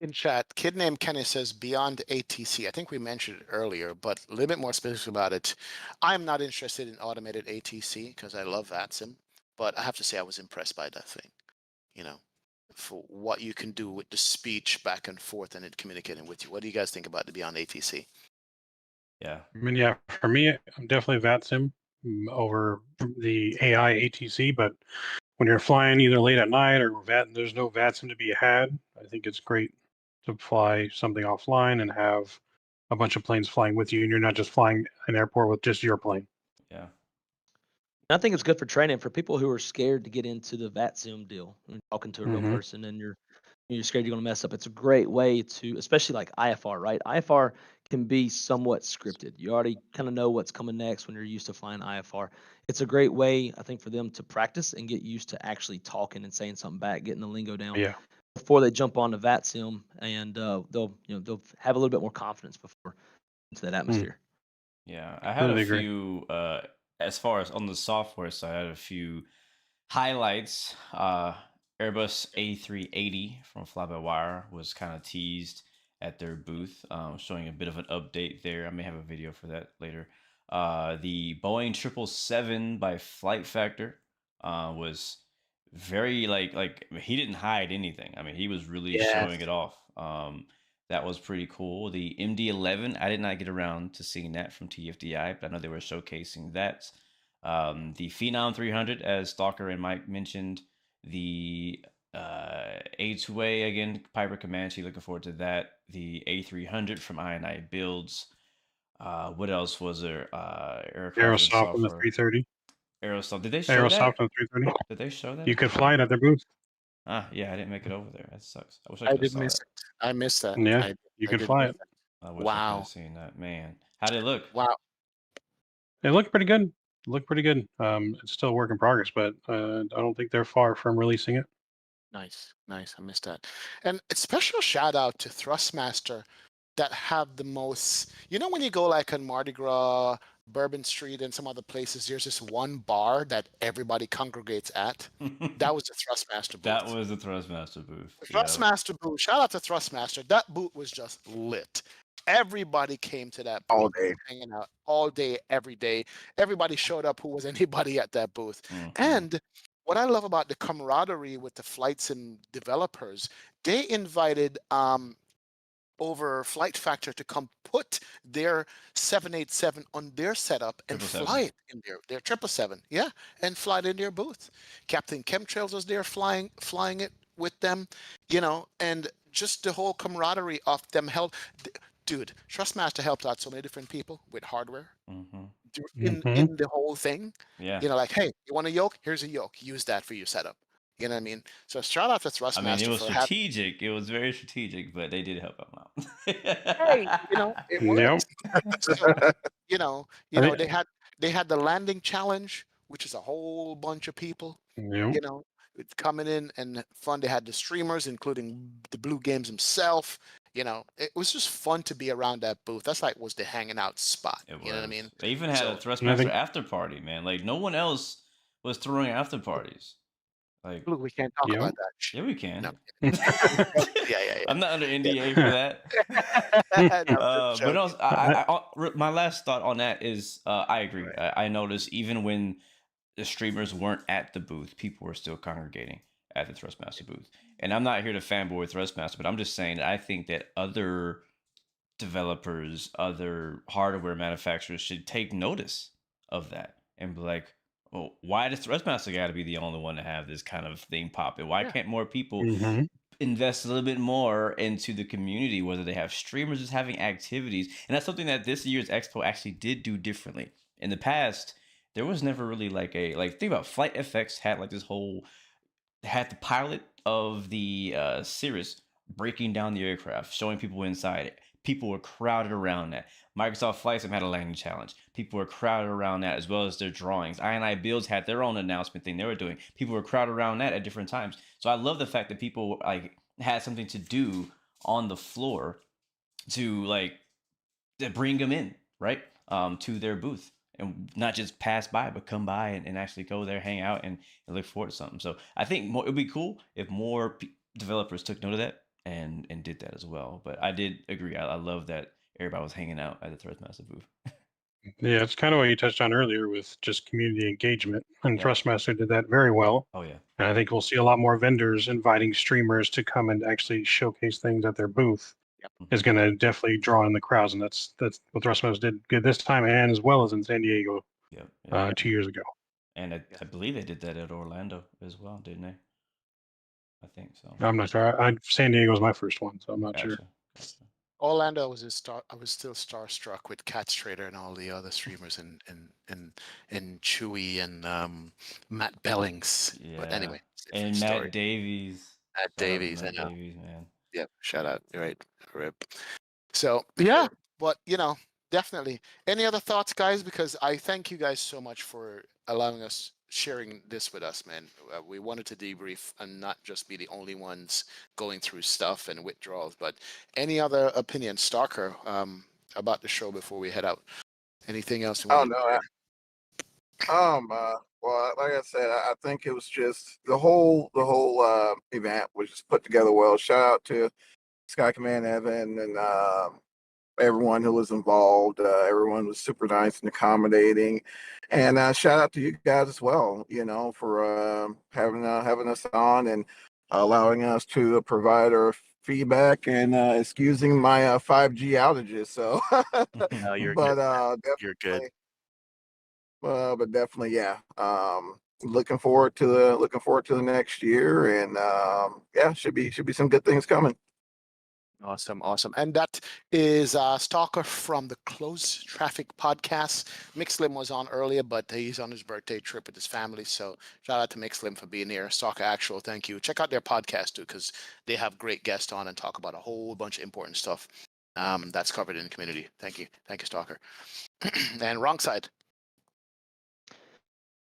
In chat, kid named Kenny says beyond ATC. I think we mentioned it earlier, but a little bit more specific about it. I'm not interested in automated ATC because I love VATSIM, but I have to say I was impressed by that thing. You know, for what you can do with the speech back and forth and it communicating with you. What do you guys think about the beyond ATC? Yeah. I mean, yeah, for me, I'm definitely VATSIM over the AI ATC, but when you're flying either late at night or there's no VATSIM to be had, I think it's great to fly something offline and have a bunch of planes flying with you, and you're not just flying an airport with just your plane. Yeah. I think it's good for training for people who are scared to get into the VATSIM deal. When you're talking to a real Mhm. person and you're scared you're going to mess up. It's a great way to, especially like IFR, right? IFR can be somewhat scripted. You already kind of know what's coming next when you're used to flying IFR. It's a great way, I think, for them to practice and get used to actually talking and saying something back, getting the lingo down Yeah. before they jump on to VATSIM, and they'll have a little bit more confidence before into that atmosphere. Yeah. I had Completely a agree. few as far as on the software side, I had a few highlights. Airbus A380 from Fly By Wire was kind of teased at their booth, showing a bit of an update there. I may have a video for that later. The Boeing 777 by Flight Factor was very like he didn't hide anything. I mean, he was really showing it off. That was pretty cool. The MD-11, I did not get around to seeing that from TFDI, but I know they were showcasing that. The Phenom 300, as Stalker and Mike mentioned, the A2A again, Piper Comanche. Looking forward to that. The A300 from I&I Builds. What else was there? Aircraft and Aerosoft on the software. 330. Aerosoft. Did they show Aerosoft that? on the 330. Did they show that? You could fly it at their booth. Ah, yeah, I didn't make it over there. That sucks. I wish I I could have did saw miss that. it. I missed that. Yeah, I you I could did fly miss it. I wish I could Wow. have seen that. Man, how did it look? Wow. It looked pretty good. It's still a work in progress, but I don't think they're far from releasing it. Nice. Nice. I missed that. And a special shout out to Thrustmaster that have the most, when you go like on Mardi Gras, Bourbon Street, and some other places, there's this one bar that everybody congregates at. That was the Thrustmaster booth. That was the Thrustmaster booth. The Thrustmaster booth. Shout out to Thrustmaster. That booth was just lit. Everybody came to that booth, All day. hanging out all day, every day. Everybody showed up who was anybody at that booth. Mhm. And what I love about the camaraderie with the flight sim developers, they invited over Flight Factor to come put their 787 on their setup and 777. fly it in their 777, yeah, and fly it in their booth. Captain Chemtrails was there flying it with them, and just the whole camaraderie of them help. Dude, Trustmaster helped out so many different people with hardware Mhm. in the whole thing. Yeah. Like, hey, you want a yoke? Here's a yoke. Use that for your setup. You know what I mean? So shout out to Thrustmaster I mean, it was for having. strategic. It was very strategic, but they did help him out. Hey, it Yep. worked. So, I think- they had the landing challenge, which is a whole bunch of people. Yep. It's coming in and fun. They had the streamers, including the Blue Games himself. It was just fun to be around that booth. That's was the hanging out spot. It was. You know what I mean? They even had a So- Thrustmaster after party, man. Like no one else was throwing after parties. Like Look, we can't talk Yep. about that. yeah, we can. No. Yeah. I'm not under NDA for that. No, But no, my last thought on that is I agree. I noticed even when the streamers weren't at the booth, people were still congregating at the Thrustmaster booth. And I'm not here to fanboy Thrustmaster, but I'm just saying that I think that other developers, other hardware manufacturers should take notice of that and be like, well, why does Thrustmaster got to be the only one to have this kind of thing popping? Why Yeah. can't more people Mm-hmm. invest a little bit more into the community, whether they have streamers just having activities? And that's something that this year's Expo actually did do differently. In the past, there was never really like think about Flight FX had like this whole had the pilot of the Cirrus breaking down the aircraft, showing people inside it. People were crowded around that. Microsoft Flight Sim had a landing challenge. People were crowded around that as well as their drawings. I Builds had their own announcement thing they were doing. People were crowded around that at different times. So I love the fact that people like had something to do on the floor to like to bring them in, right? To their booth and not just pass by, but come by and actually go there, hang out, and look forward to something. So I think it would be cool if more developers took note of that and did that as well. But I did agree. I love that everybody was hanging out at the Thrustmaster booth. Yeah, it's kind of what you touched on earlier with just community engagement, and Yeah. Thrustmaster did that very well. Oh yeah. And I think we'll see a lot more vendors inviting streamers to come and actually showcase things at their booth. Yep. Is going to definitely draw in the crowds, and that's what Thrustmaster did good this time, and as well as in San Diego Yep. 2 years ago. And I believe they did that at Orlando as well, didn't they? I think so. I'm not sure. San Diego was my first one, so I'm not sure. Gotcha. Orlando was I was still starstruck with Cats Trader and all the other streamers and Chewy and Matt Bellings. Yeah. But anyway, And Matt Davies. Matt Davies, I Matt know. Davies, man. Yep, shout out. Right. Rip. So yeah, but definitely. Any other thoughts, guys? Because I thank you guys so much for allowing us sharing this with us, man. We wanted to debrief and not just be the only ones going through stuff and withdrawals. But any other opinion, Stalker, about the show before we head out? Anything else? Oh no. Well, like I said, I think it was just the whole event was just put together well. Shout out to Sky Command Evan and everyone who was involved. Everyone was super nice and accommodating, and shout out to you guys as well. For having us on and allowing us to provide our feedback and excusing my 5G outages. So, No, you're but good. You're good. But definitely, yeah. Looking forward to the next year, and yeah, should be some good things coming. Awesome. And that is Stalker from the Close Traffic Podcast. Micslmn was on earlier, but he's on his birthday trip with his family. So shout out to Micslmn for being here. Stalker Actual, thank you. Check out their podcast too, because they have great guests on and talk about a whole bunch of important stuff that's covered in the community. Thank you, Stalker. And wrong side.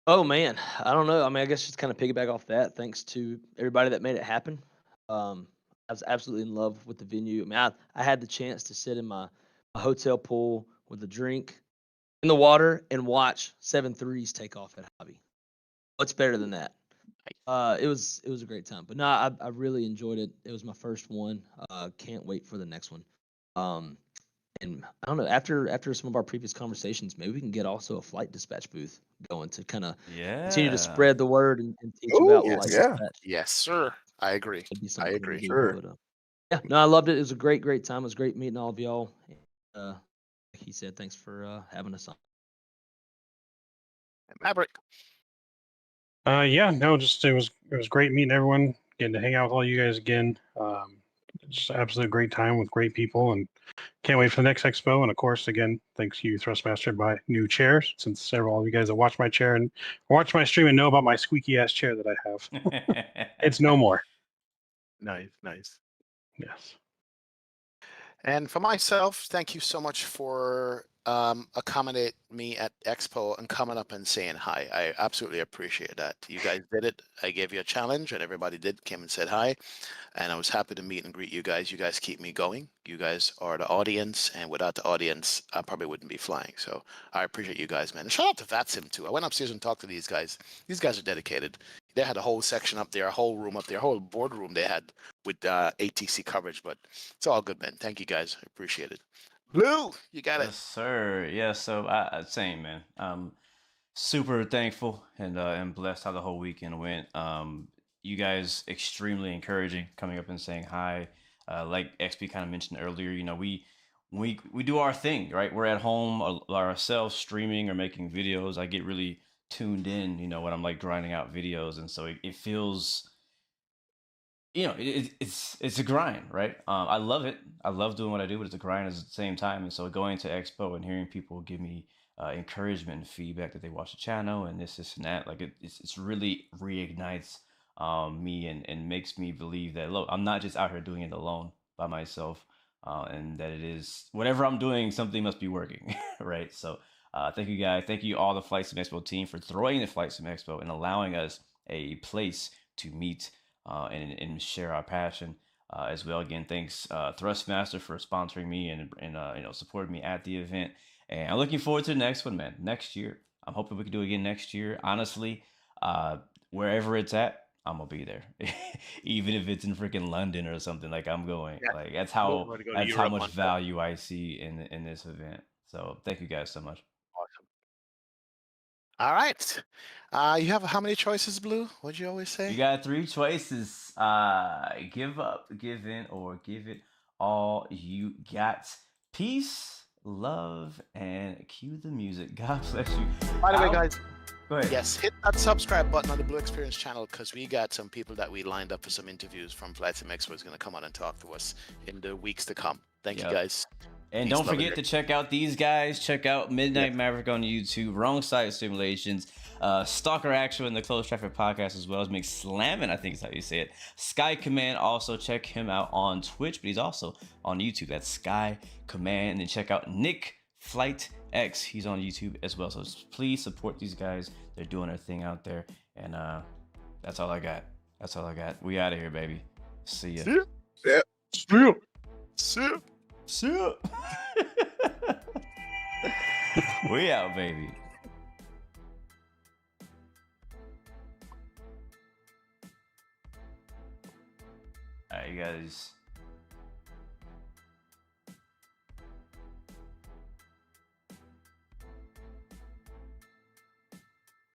Oh man, I don't know. I mean, I guess just kind of piggyback off that. Thanks to everybody that made it happen. I was absolutely in love with the venue. I mean, I had the chance to sit in my hotel pool with a drink in the water and watch 7.3s take off at Hobby. What's better than that? It was a great time. But no, I really enjoyed it. It was my first one. Can't wait for the next one. And I don't know, after some of our previous conversations, maybe we can get also a flight dispatch booth going to kind of continue to spread the word and teach about flight dispatch. Yes, sir. I agree. I agree. Sure. But, yeah, no, I loved it. It was a great time. It was great meeting all of y'all. Like he said, thanks for having us on. Maverick. Yeah, no, just it was great meeting everyone, getting to hang out with all you guys again. Just absolute great time with great people, and can't wait for the next expo. And of course, again, thanks you, Thrustmaster, by new chairs. Since several of you guys that watch my chair and watch my stream and know about my squeaky ass chair that I have, it's no more. Nice. Yes. And for myself, thank you so much for accommodate me at Expo and coming up and saying hi. I absolutely appreciate that. You guys did it. I gave you a challenge and everybody came and said hi. And I was happy to meet and greet you guys. You guys keep me going. You guys are the audience. And without the audience, I probably wouldn't be flying. So I appreciate you guys, man. And shout out to VATSIM too. I went upstairs and talked to these guys. These guys are dedicated. They had a whole section up there, a whole room up there, a whole boardroom they had with ATC coverage. But it's all good, man. Thank you guys. I appreciate it. Blue, you got it. Yes, sir. Yeah, so same, man. Super thankful and blessed how the whole weekend went. You guys extremely encouraging, coming up and saying hi. Like XP kind of mentioned earlier, we we do our thing, right? We're at home ourselves streaming or making videos. I get really tuned in, when I'm like grinding out videos, and so it feels, it's a grind, right? I love it. I love doing what I do, but it's a grind at the same time. And so going to Expo and hearing people give me encouragement and feedback that they watch the channel and this and that, like it's really reignites me and makes me believe that, look, I'm not just out here doing it alone by myself, and that it is whatever I'm doing, something must be working, right? So thank you guys, thank you all the Flight Sim Expo team for throwing the Flight Sim Expo and allowing us a place to meet and share our passion as well. Again, thanks Thrustmaster for sponsoring me and supporting me at the event. And I'm looking forward to the next one, man. Next year, I'm hoping we can do it again next year. Honestly, wherever it's at, I'm gonna be there, even if it's in freaking London or something. Like I'm going. Yeah. Like that's We're how going to go to that's how Europe much one day. value I see in this event. So thank you guys so much. Awesome. All right. You have how many choices, Blue? What'd you always say? You got 3 choices. Give up, give in, or give it all you got. Peace, love, and cue the music. God bless you. By the way, guys, Go ahead. yes, hit that subscribe button on the Blu-XPerience channel because we got some people that we lined up for some interviews from Flight Sim Expo is going to come on and talk to us in the weeks to come. Thank Yep. you, guys. And Peace, don't love, forget and to check out these guys. Check out Midnight Maverick on YouTube, Wrong Side Simulations, Stalker Actual in the Close Traffic Podcast, as well as Micslmn, I think is how you say it. Sky Command, also check him out on Twitch, but he's also on YouTube. That's Sky Command. And then check out NickFlightX. He's on YouTube as well. So please support these guys. They're doing their thing out there. And that's all I got. That's all I got. We out of here, baby. See ya. See ya. We out, baby. All right, you guys.